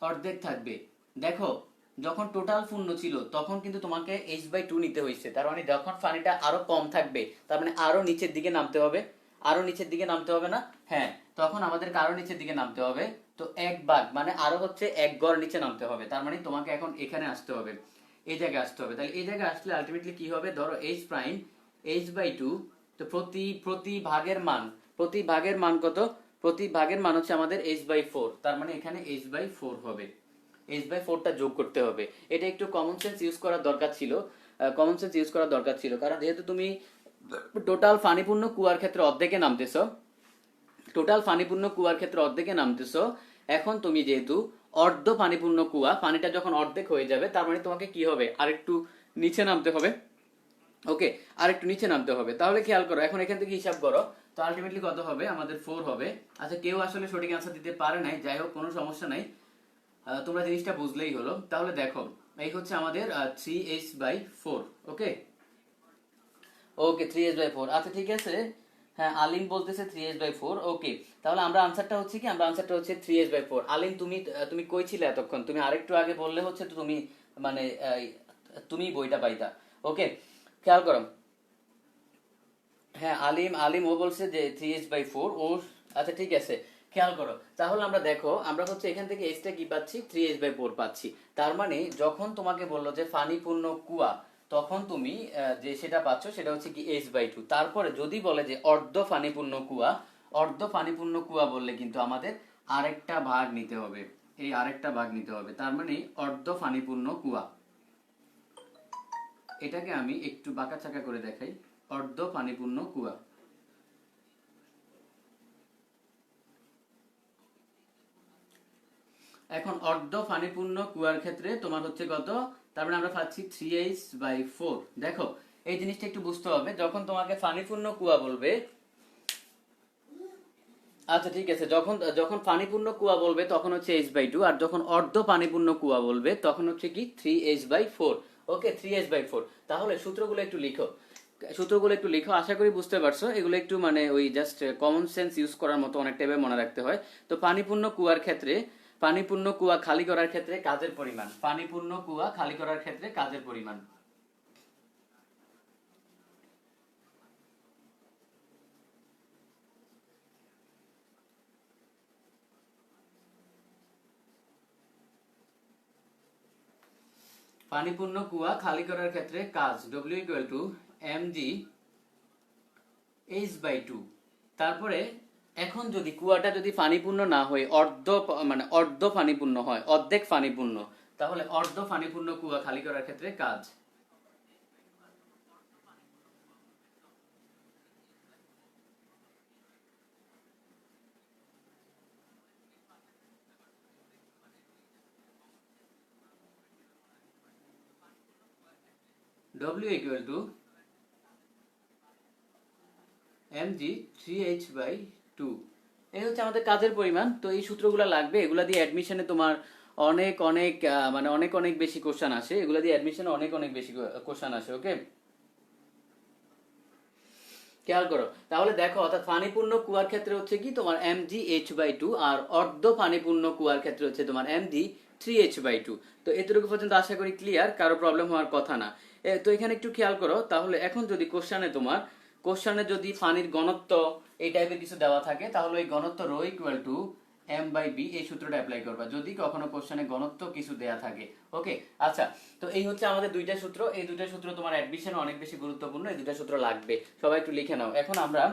অর্ধেক থাকবে। দেখো, যখন টোটাল পূর্ণ ছিল তখন কিন্তু তোমাকে h/2 নিতে হয়েছে, তার মানে যখন পানিটা আরো কম থাকবে, তার মানে আরো নিচের দিকে নামতে হবে। আরো নিচের দিকে নামতে হবে না? হ্যাঁ, তখন আমাদেরকে আরো নিচের দিকে নামতে হবে। তো এক ভাগ মানে আরো হচ্ছে এক গড় নিচে নামতে হবে, তার মানে তোমাকে এখন এখানে আসতে হবে, এই জায়গায় আসতে হবে। তাহলে এই জায়গায় আসলে আলটিমেটলি কি হবে, ধরো h প্রাইম h/2। তো প্রতি প্রতি ভাগের মান, প্রতি ভাগের মান কত? প্রতি ভাগের মান হচ্ছে আমাদের h/4, তার মানে এখানে h/4 হবে। h/4টা যোগ করতে হবে। এটা একটু কমন সেন্স ইউজ করার দরকার ছিল, কমন সেন্স ইউজ করার দরকার ছিল, কারণ যেহেতু তুমি টোটাল পানিপূর্ণ কুয়ার ক্ষেত্রে অর্ধেকে নামতেছো, টোটাল পানিপূর্ণ কুয়ার ক্ষেত্রে অর্ধেকে নামতেছো, এখন তুমি যেহেতু অর্ধ পানিপূর্ণ কুয়া, পানিটা যখন অর্ধেক হয়ে যাবে, তার মানে তোমাকে কি হবে, আরেকটু নিচে নামতে হবে। ওকে, আরেকটু নিচে নামতে হবে। তাহলে খেয়াল করো, এখন এখান থেকে হিসাব করো, তো আলটিমেটলি কত হবে, আমাদের 4 হবে। আচ্ছা, কেউ আসলে সঠিক আনসার দিতে পারে নাই, যাই হোক কোনো সমস্যা নাই, তোমরা জিনিসটা বুঝলেই হলো। তাহলে দেখো, এই হচ্ছে আমাদের 3h/4। ওকে ওকে, 3h/4। আচ্ছা ঠিক আছে, হ্যাঁ আলিম বলতেছে 3h/4। ওকে, তাহলে আমরা আনসারটা হচ্ছে কি, আমরা আনসারটা হচ্ছে 3h/4। আলিম, তুমি তুমি কই ছিলে এতক্ষণ? তুমি আরেকটু আগে বললে হচ্ছে তো তুমি মানে তুমি বইটা পাইতা। ওকে, খেয়াল করো। হ্যাঁ, আলিম আলিম ও বলছে যে 3h/4 ও। আচ্ছা ঠিক আছে, খেয়াল করো, তাহলে আমরা দেখো আমরা হচ্ছে এখান থেকে এইচটা কি পাচ্ছি, 3h/4 পাচ্ছি। তার মানে যখন তোমাকে বললো যে পানিপূর্ণ কুয়া, তখন তুমি যে সেটা পাচ্ছ সেটা হচ্ছে কি h/2। তারপরে যদি বলে যে অর্ধ পানিপূর্ণ কুয়া, অর্ধ পানিপূর্ণ কুয়া বললে কিন্তু আমাদের আরেকটা ভাগ নিতে হবে, এই আরেকটা ভাগ নিতে হবে। তার মানে অর্ধ পানিপূর্ণ কুয়া, এটাকে আমি একটু বাঁকাচাকা করে দেখাই, অর্ধ পানিপূর্ণ কুয়া। এখন অর্ধ পানিপূর্ণ কুয়ার ক্ষেত্রে তোমার হচ্ছে কত, তার মানে আমরা পাচ্ছি 3h/4। দেখো এই জিনিসটা একটু বুঝতে হবে, যখন তোমাকে পানিপূর্ণ কুয়া বলবে, আচ্ছা ঠিক আছে, যখন যখন পানিপূর্ণ কুয়া বলবে তখন হচ্ছে h/2, আর যখন অর্ধ পানিপূর্ণ কুয়া বলবে তখন হচ্ছে কি 3h/4। ওকে, 3h/4। তাহলে সূত্রগুলো একটু লিখো, সূত্রগুলো একটু লিখো, আশা করি বুঝতে পারছো। এগুলো একটু মানে ওই জাস্ট কমন সেন্স ইউজ করার মতো অনেক টাইপের মনে রাখতে হয়। তো পানিপূর্ণ কুয়ার ক্ষেত্রে, পানিপূর্ণ কুয়া খালি করার ক্ষেত্রে কাজের পরিমাণ, পানিপূর্ণ কুয়া খালি করার ক্ষেত্রে কাজের পরিমাণ, পানিপূর্ণ কুয়া খালি করার ক্ষেত্রে কাজ W = mg/h/2। তারপরে এখন যদি কুয়াটা যদি পানিপূর্ণ না হয়ে অর্ধ মানে অর্ধ পানিপূর্ণ হয়, অর্ধেক পানিপূর্ণ, তাহলে অর্ধ পানিপূর্ণ কুয়া খালি করার ক্ষেত্রে কাজ W = mg/3h/2। এই হচ্ছে আমাদের কাজের পরিমাণ। তো এই সূত্রগুলো লাগবে, এগুলা দিয়ে অ্যাডমিশনে তোমার অনেক অনেক মানে অনেক অনেক বেশি কোশ্চেন আসে, এগুলা দিয়ে অ্যাডমিশনে অনেক অনেক বেশি কোশ্চেন আসে। ওকে, খেয়াল করো তাহলে দেখো, অর্থাৎ পানিপূর্ণ কুয়ার ক্ষেত্রে হচ্ছে কি তোমার mgh/2, আর অর্ধ পানিপূর্ণ কুয়ার ক্ষেত্রে হচ্ছে তোমার mg/3h/2। তো এতটুকু পর্যন্ত আশা করি ক্লিয়ার, কারো প্রবলেম হওয়ার কথা না। তো এখানে একটু খেয়াল করো, তাহলে এখন যদি কোশ্চেনে তোমার, কোশ্চেনে যদি পানির ঘনত্ব এই টাইপের কিছু দেওয়া থাকে, তাহলে ওই ঘনত্ব ρ = m/b, এই সূত্রটা অ্যাপ্লাই করবা যদি কখনো কোশ্চেনে ঘনত্ব কিছু দেয়া থাকে। ওকে, আচ্ছা, তো এই হচ্ছে আমাদের দুইটা সূত্র, এই দুইটা সূত্র তোমার অ্যাডমিশনে অনেক বেশি গুরুত্বপূর্ণ, এই দুইটা সূত্র লাগবে, সবাই একটু লিখে নাও। এখন আমরা,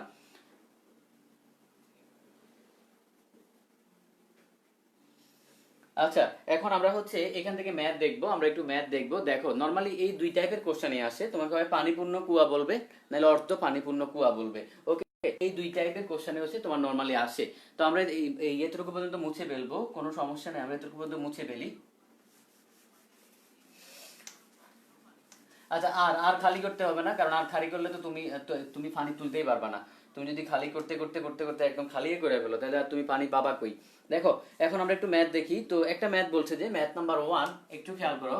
আচ্ছা, এখন আমরা হচ্ছে এখান থেকে ম্যাথ দেখবো, আমরা একটু ম্যাথ দেখবো। দেখো নরমালি এই দুই টাইপের কোশ্চেনই আসে, তোমাকে হয় পানিপূর্ণ কুয়া বলবে, নাহলে অর্ধ পানিপূর্ণ কুয়া বলবে। ওকে, এই দুই টাইপের কোশ্চেনে হচ্ছে তোমার নরমালি আসে। তো আমরা এই এতটুকু পর্যন্ত মুছে ফেলবো, কোনো সমস্যা নেই, আমরা এতটুকু পর্যন্ত মুছে ফেলি। আচ্ছা, আর আর খালি করতে হবে না, কারণ আর খালি করলে তো তুমি তুমি পানি তুলতেই পারবা না। তুমি যদি খালি করতে করতে করতে করতে একদম খালি করে ফেলো, তাহলে আর তুমি পানি পাবা কই। দেখো এখন আমরা একটু ম্যাথ দেখি। তো একটা ম্যাথ বলছে যে ম্যাথ নাম্বার 1, একটু খেয়াল করো।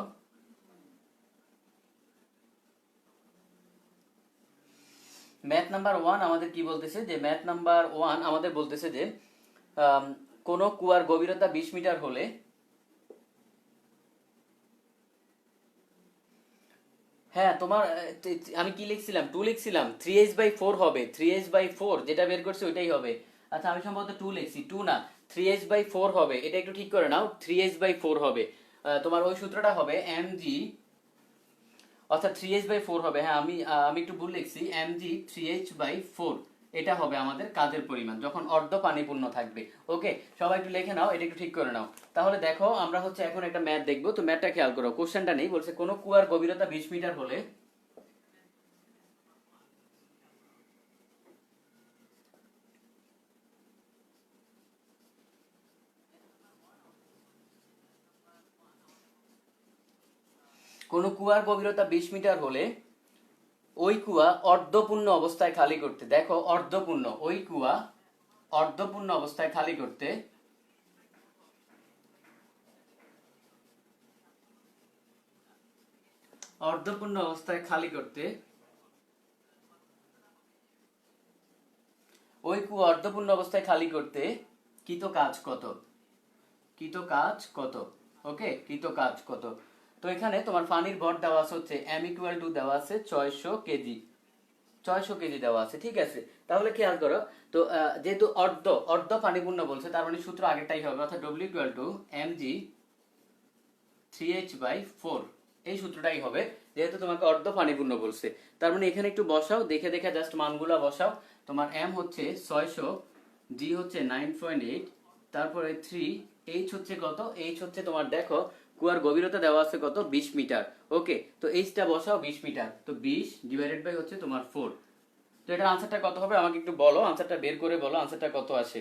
ম্যাথ নাম্বার 1 আমাদের কি বলতেছে, যে ম্যাথ নাম্বার 1 আমাদের বলতেছে যে আম, কোন কুয়ার গভীরতা 20 মিটার হলে, হ্যাঁ তোমার আমি কি লিখছিলাম, 2 লিখছিলাম, 3h/4 হবে, 3h/4 যেটা বের করছে ওইটাই হবে। আচ্ছা আমি সম্ভবত 2 লিখছি, 2 না, 3h/4 হবে, এটা একটু ঠিক করে নাও, 3h/4 হবে। তোমার ওই সূত্রটা হবে mg, অর্থাৎ 3h/4 হবে। হ্যাঁ আমি আমি একটু ভুল লিখছি, mg/3h/4, এটা হবে আমাদের কাজের পরিমাণ যখন অর্ধ পানিপূর্ণ থাকবে। ওকে, সবাই একটু লিখে নাও, এটা একটু ঠিক করে নাও। তাহলে দেখো আমরা হচ্ছে এখন একটা ম্যাথ দেখবো। তো ম্যাথটা খেয়াল করো, কোশ্চেনটা নেই, বলছে কোন কুয়ার গভীরতা 20 মিটার হলে, কোন কুয়ার গভীরতা 20 মিটার হলে ওই কুয়া অর্ধপূর্ণ অবস্থায় খালি করতে, দেখো অর্ধপূর্ণ, ওই কুয়া অর্ধপূর্ণ অবস্থায় খালি করতে, অর্ধপূর্ণ অবস্থায় খালি করতে, ওই কুয়া অর্ধপূর্ণ অবস্থায় খালি করতে কৃত কাজ কত, কৃত কাজ কত। ওকে, কৃত কাজ কত। তো এখানে তোমার পানির ভর দেওয়া আছে হচ্ছে m = দেওয়া আছে 600 কেজি, 600 কেজি দেওয়া আছে, ঠিক আছে। তাহলে খেয়াল করো, তো যেহেতু অর্ধ অর্ধ পানিপূর্ণ বলছে, তার মানে সূত্র আগেরটাই হবে, অর্থাৎ W equal to mg 3h/4, এই সূত্রটাই হবে, যেহেতু তোমাকে অর্ধ পানিপূর্ণ বলছে। তার মানে এখানে একটু বসাও, দেখে দেখে জাস্ট মানগুলা বসাও। তোমার m হচ্ছে 600, g হচ্ছে 9.8, তারপরে 3, h হচ্ছে কত, h হচ্ছে তোমার দেখো কুয়ার গভীরতা দেওয়া আছে কত, 20 মিটার। ওকে, তো এইচটা বসাও 20 মিটার, তো 20 ডিভাইডেড বাই হচ্ছে তোমার 4। তো এটার আনসারটা কত হবে আমাকে একটু বলো, আনসারটা বের করে বলো, আনসারটা কত আসে।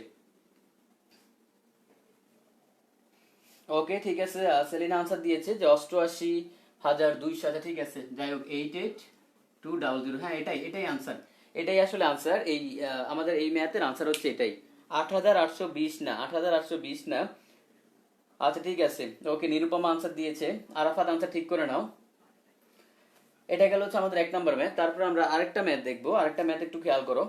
ওকে, ঠিক আছে, সেলিনা আনসার দিয়েছে যে 88,200। আচ্ছা ঠিক আছে, যাই হোক, 88,200, হ্যাঁ এটাই এটাই আনসার, এটাই আসলে আনসার। এই আমাদের এই ম্যাথের আনসার হচ্ছে এটাই, 8,820 না, 8,820 না। আচ্ছা ঠিক আছে, ওকে, নিরুপমা আনসার দিয়েছে, আরাফাত আনসার ঠিক করে নাও। এটা গেল হচ্ছে আমাদের 1 নম্বর ম্যাথ। তারপর আমরা আরেকটা ম্যাথ দেখবো, আরেকটা ম্যাথ একটু খেয়াল করো।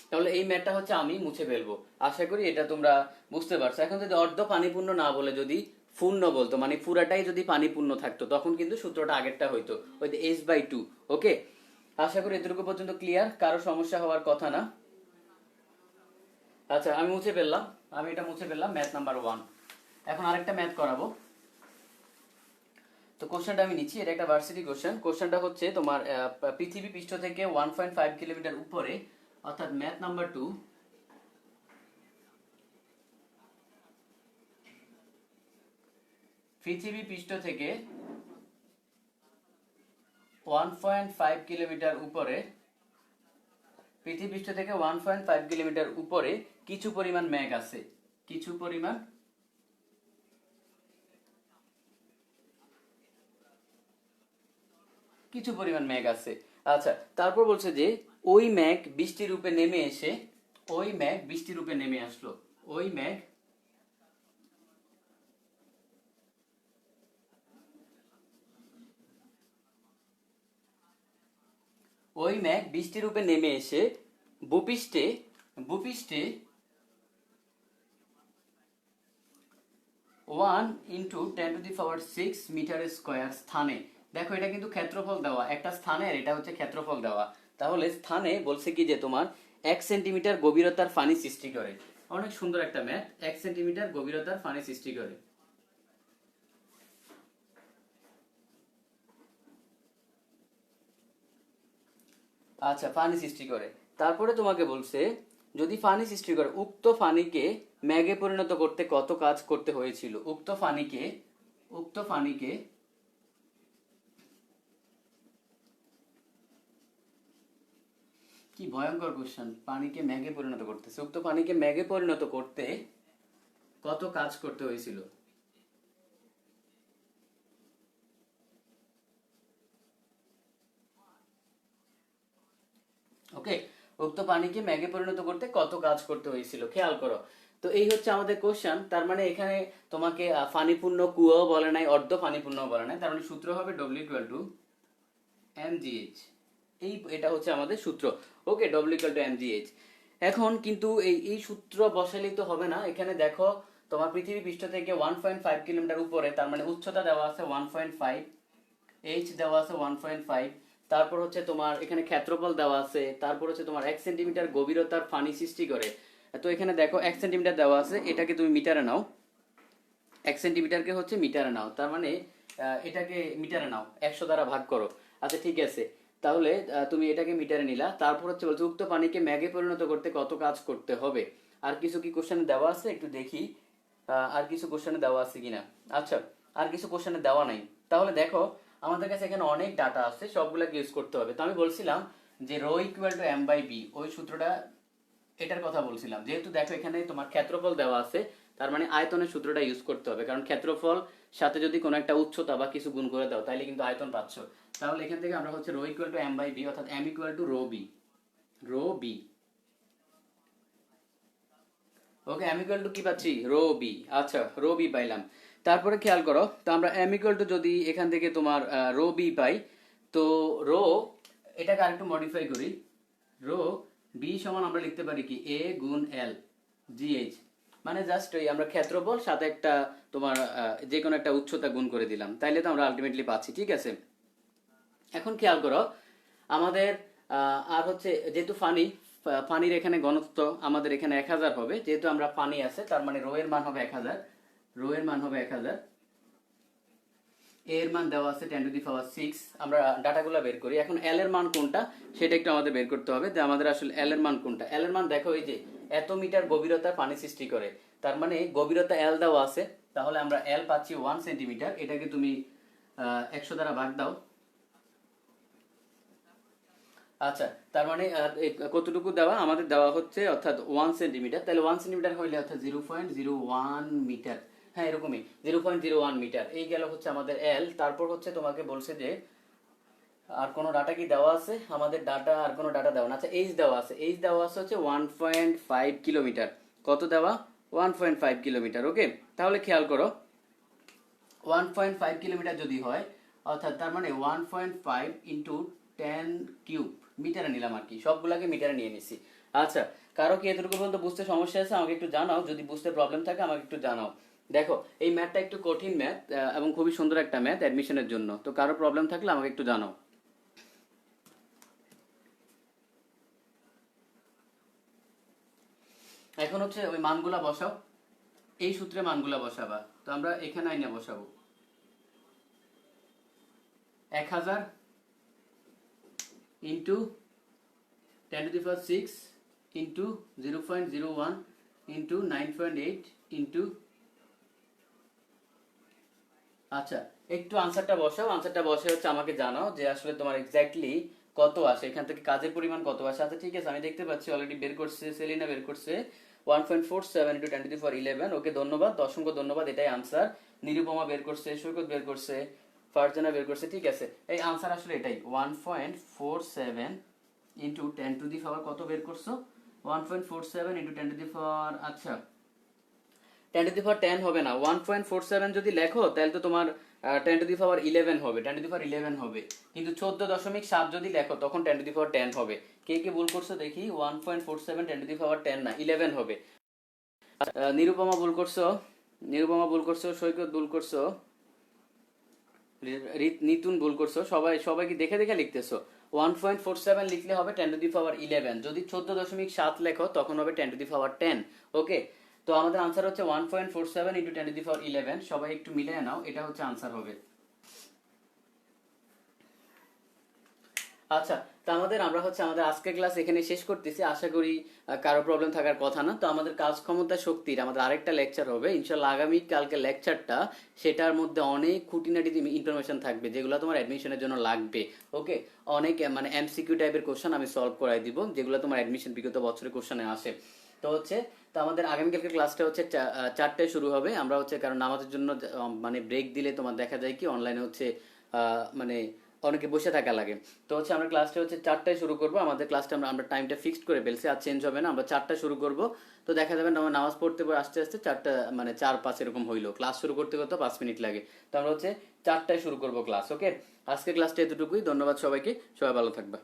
তাহলে এই ম্যাটটা হচ্ছে আমি মুছে ফেলবো, আশা করি এটা তোমরা বুঝতে পারছো। এখন যদি অর্ধ পানিপূর্ণ না বলে যদি পূর্ণ বলতো, মানে পুরাটাই যদি পানিপূর্ণ থাকতো, তখন কিন্তু সূত্রটা আগেরটা হইতো, ওই h/2। ওকে, আশা করি এতটুকু পর্যন্ত ক্লিয়ার, কারো সমস্যা হওয়ার কথা না। আচ্ছা, আমি মুছে ফেললাম, আমি এটা মুছে ফেললাম, ম্যাথ নাম্বার 1। এখন আরেকটা ম্যাথ করাবো। তো কোশ্চেনটা আমি নিচ্ছি, এটা একটা ভার্সিটি কোশ্চেন। কোশ্চেনটা হচ্ছে তোমার পৃথিবী পৃষ্ঠ থেকে 1.5 কিলোমিটার উপরে, অর্থাৎ ম্যাথ নাম্বার 2। পৃথিবী পৃষ্ঠ থেকে 1.5 কিলোমিটার উপরে, পৃথিবী পৃষ্ঠ থেকে 1.5 কিলোমিটার উপরে কিছু পরিমাণ মেঘ আছে, কিছু পরিমাণ কিছু পরিমাণ মেঘ আছে। আচ্ছা, তারপর বলছে যে ওই মেঘ বৃষ্টি রূপে নেমে এসে, ওই মেঘ বৃষ্টি রূপে নেমে আসলো, ওই মেঘ, ওই মেঘ বৃষ্টি রূপে নেমে এসে ভূপৃষ্ঠে, ভূপৃষ্ঠে 1 × 10⁶ মিটার স্কোয়ার স্থানে, দেখো এটা কিন্তু ক্ষেত্রফল দেওয়া, একটা স্থানের এটা হচ্ছে ক্ষেত্রফল দেওয়া। তাহলে স্থানে বলছে কি যে তোমার 1 সেন্টিমিটার গভীরতার ফানি সৃষ্টি করে। অনেক সুন্দর একটা ম্যাথ, 1 সেন্টিমিটার গভীরতার ফানি সৃষ্টি করে। আচ্ছা, ফানি সৃষ্টি করে। তারপরে তোমাকে বলছে যদি ফানি সৃষ্টি করে, উক্ত ফানিকে ম্যাগে পরিণত করতে কত কাজ করতে হয়েছিল। উক্ত ফানিকে, উক্ত ফানিকে, কি ভয়ঙ্কর কোশ্চেন, পানিকে ম্যাগে পরিণত করতেছে, উক্ত পানিকে ম্যাগে পরিণত করতে কত কাজ করতে হয়েছিল। ওকে, উক্ত পানিকে ম্যাগে পরিণত করতে কত কাজ করতে হয়েছিল, খেয়াল করো। তো এই হচ্ছে আমাদের কোশ্চেন। তার মানে এখানে তোমাকে পানিপূর্ণ কুয়াও বলে নাই, অর্ধ পানিপূর্ণ বলে নাই, তার মানে সূত্র হবে W = mgh। এটা হচ্ছে আমাদের সূত্র। ওকে, W = mgh। এখন কিন্তু এই এই সূত্র বসালেই তো হবে না, এখানে দেখো তোমার পৃথিবী পৃষ্ঠ থেকে 1.5 কিলোমিটার উপরে, তার মানে উচ্চতা দেওয়া আছে 1.5, এইচ দেওয়া আছে 1.5, তারপর হচ্ছে তোমার এখানে ক্ষেত্রফল দেওয়া আছে, তারপর হচ্ছে তোমার 1 সেন্টিমিটার গভীরতার ফানি সৃষ্টি করে। তো এখানে দেখো 1 সেন্টিমিটার দেওয়া আছে, এটাকে তুমি মিটারে নাও, 1 সেন্টিমিটারকে হচ্ছে মিটারে নাও, তার মানে এটাকে মিটারে নাও, 100 দ্বারা ভাগ করো। আচ্ছা ঠিক আছে, তাহলে তুমি এটাকে মিটারে নিলা। তারপর হচ্ছে বলছে উক্ত পানিকে ম্যাগে পরিণত করতে কত কাজ করতে হবে। আর কিছু কি কোশ্চেনে দেওয়া আছে একটু দেখি, আর কিছু কোশ্চেনে দেওয়া আছে কিনা। আচ্ছা, আর কিছু কোশ্চেনে দেওয়া নাই। তাহলে দেখো আমাদের কাছে এখানে অনেক ডাটা আছে, সবগুলোকে ইউজ করতে হবে। তো আমি বলছিলাম যে ρ = m/b, ওই সূত্রটা, এটার কথা বলছিলাম। যেহেতু দেখো এখানে তোমার ক্ষেত্রফল দেওয়া আছে, তার মানে আয়তনের সূত্রটা ইউজ করতে হবে, কারণ ক্ষেত্রফল সাথে যদি কোনো একটা উচ্চতা বা কিছু গুণ করে দাও তাহলে কিন্তু আয়তন পাচ্ছ। তাহলে এখান থেকে আমরা হচ্ছে ρ = m/b, অর্থাৎ m = ρb, ρb। ওকে, m = কি পাচ্ছি, ρb। আচ্ছা, ρb পাইলাম। তারপরে খেয়াল করো, তো আমরা m = যদি এখান থেকে তোমার ρb পাই, তো রো, এটাকে আরেকটু মডিফাই করি, রো বি সমান আমরা লিখতে পারি কি a × l gh। মানে জাস্ট ওই আমরা ক্ষেত্রফল সাথে একটা তোমার যে কোনো একটা উচ্চতা গুণ করে দিলাম, তাইলে তো আমরা আলটিমেটলি পাচ্ছি। ঠিক আছে, এখন খেয়াল করো আমাদের আর হচ্ছে যেহেতু ফানির এখানে ঘনত্ব আমাদের এখানে 1000 হবে, যেহেতু আমরা ফানি আছে তার মানে রো এর মান হবে 1000, রো এর মান হবে 1000, এর মান দেওয়া আছে 10⁶। আমরা ডাটাগুলো বের করি। এখন এল এর মান কোনটা সেটা একটু আমাদের বের করতে হবে, যে আমাদের আসলে এল এর মান কোনটা। এল এর মান দেখো এই যে এত মিটার গভীরতা পানি সৃষ্টি করে, তার মানে গভীরতা এল দেওয়া আছে, তাহলে আমরা এল পাচ্ছি 1 সেন্টিমিটার। এটাকে তুমি 100 দ্বারা ভাগ দাও। আচ্ছা, তার মানে কতটুকু দেওয়া আমাদের দেওয়া হচ্ছে, অর্থাৎ 1 সেন্টিমিটার। তাহলে 1 সেন্টিমিটার হইলে অর্থাৎ 0.01 মিটার। হ্যাঁ এরকমই 0.01 মিটার। এই গেল হচ্ছে আমাদের এল। তারপর হচ্ছে তোমাকে বলছে যে আর কোনো ডাটা কি দেওয়া আছে? আমাদের ডাটা আর কোনো ডাটা দেওয়া না। আচ্ছা এইচ দেওয়া আছে, এইচ দেওয়া আছে হচ্ছে 1.5 কিলোমিটার। কত দেওয়া? 1.5 কিলোমিটার। ওকে, তাহলে খেয়াল করো 1.5 কিলোমিটার যদি হয়, অর্থাৎ তার মানে 1.5 ইন্টু 10³ মিটারে নিলাম আর কি, সবগুলাকে মিটারে নিয়ে নিছি। আচ্ছা, কারো কি এতটুকু পর্যন্ত বুঝতে সমস্যা আছে আমাকে একটু জানাও, যদি বুঝতে প্রবলেম থাকে আমাকে একটু জানাও। দেখো এই ম্যাথটা একটু কঠিন ম্যাথ এবং খুবই সুন্দর একটা ম্যাথ অ্যাডমিশনের জন্য, তো কারো প্রবলেম থাকলে আমাকে একটু জানাও। এখন হচ্ছে ওই মানগুলা বসাও, এই সূত্রে মানগুলা বসাবা। তো আমরা এখানে আইনা বসাবো 1000 ইন্টু 10⁶ ইন্টু 0.01 ইন্টু 9.8 ইন্টু, আচ্ছা একটু আনসারটা বসাও। আনসারটা বসে হচ্ছে আমাকে জানাও যে আসলে তোমার এক্স্যাক্টলি কত আসে, এখান থেকে কাজের পরিমাণ কত আসে। আচ্ছা ঠিক আছে, আমি দেখতে পাচ্ছি অলরেডি বের করছে, সেলিনা বের করছে 1.47 ইন্টু 10⁻11। ওকে ধন্যবাদ, অসংখ্য ধন্যবাদ, এটাই আনসার। নিরুপমা বের করছে, সৈকত বের করছে, ফারজানা বের করছে। ঠিক আছে, এই আনসার আসলে এটাই 1.47 ইন্টু 10⁻, কত বের করছো? 1.47 ইন্টু 10⁻, আচ্ছা 10⁻10 হবে না, 1.47 যদি লেখো তাহলে তো তোমার 10⁻11 হবে, 10⁻11 হবে। কিন্তু 14.7 যদি লেখো তখন 10⁻10 হবে। কে কে ভুল করছো দেখি? 1.47 10⁻10 না 11 হবে। নিরুপমা ভুল করছো, নিরুপমা ভুল করছো, সৈকত ভুল করছো, নিতুন ভুল করছো। সবাই কি দেখে দেখে লিখতেছো? 1.47 লিখলে হবে 10⁻11, যদি 14.7 লেখো তখন হবে 10⁻10। ওকে, তো আমাদের আনসার হচ্ছে 1.47 ইন্টু 10⁻11। সবাই একটু মিলিয়ে নাও, এটা হচ্ছে আনসার হবে। আচ্ছা, তো আমরা হচ্ছে আমাদের আজকের ক্লাস এখানে শেষ করতেছি। আশা করি কারো প্রবলেম থাকার কথা না। তো আমাদের কাজ ক্ষমতা শক্তির আমাদের আরেকটা লেকচার হবে ইনশাল্লাহ আগামী কালকে লেকচারটা, সেটার মধ্যে অনেক খুঁটিনাটি ইনফরমেশন থাকবে যেগুলো তোমার অ্যাডমিশনের জন্য লাগবে। ওকে, অনেক মানে এমসিকিউ টাইপের কোশ্চেন আমি সলভ করাই দিব, যেগুলো তোমার অ্যাডমিশন বিগত বছরের কোশ্চেনে আসে। তো হচ্ছে তো আমাদের আগামীকালকে ক্লাসটা হচ্ছে 4টায় শুরু হবে। আমরা হচ্ছে কারণ আমাদের জন্য মানে ব্রেক দিলে তোমার দেখা যায় কি অনলাইনে হচ্ছে মানে অনেকে বসে থাকা লাগে। তো হচ্ছে আমরা ক্লাসটা হচ্ছে 4টায় শুরু করব। আমাদের ক্লাসটা আমরা টাইমটা ফিক্সড করে ফেলছি, আর চেঞ্জ হবে না। আমরা 4টায় শুরু করব। তো দেখা যাবে আমরা নামাজ পড়তে আস্তে আস্তে 4টা মানে 4-5 এরকম হইলো, ক্লাস শুরু করতে করতে 5 মিনিট লাগে। তো আমরা হচ্ছে 4টায় শুরু করব ক্লাস। ওকে, আজকে ক্লাসটা এতটুকুই। ধন্যবাদ সবাইকে, সবাই ভালো থাকবা।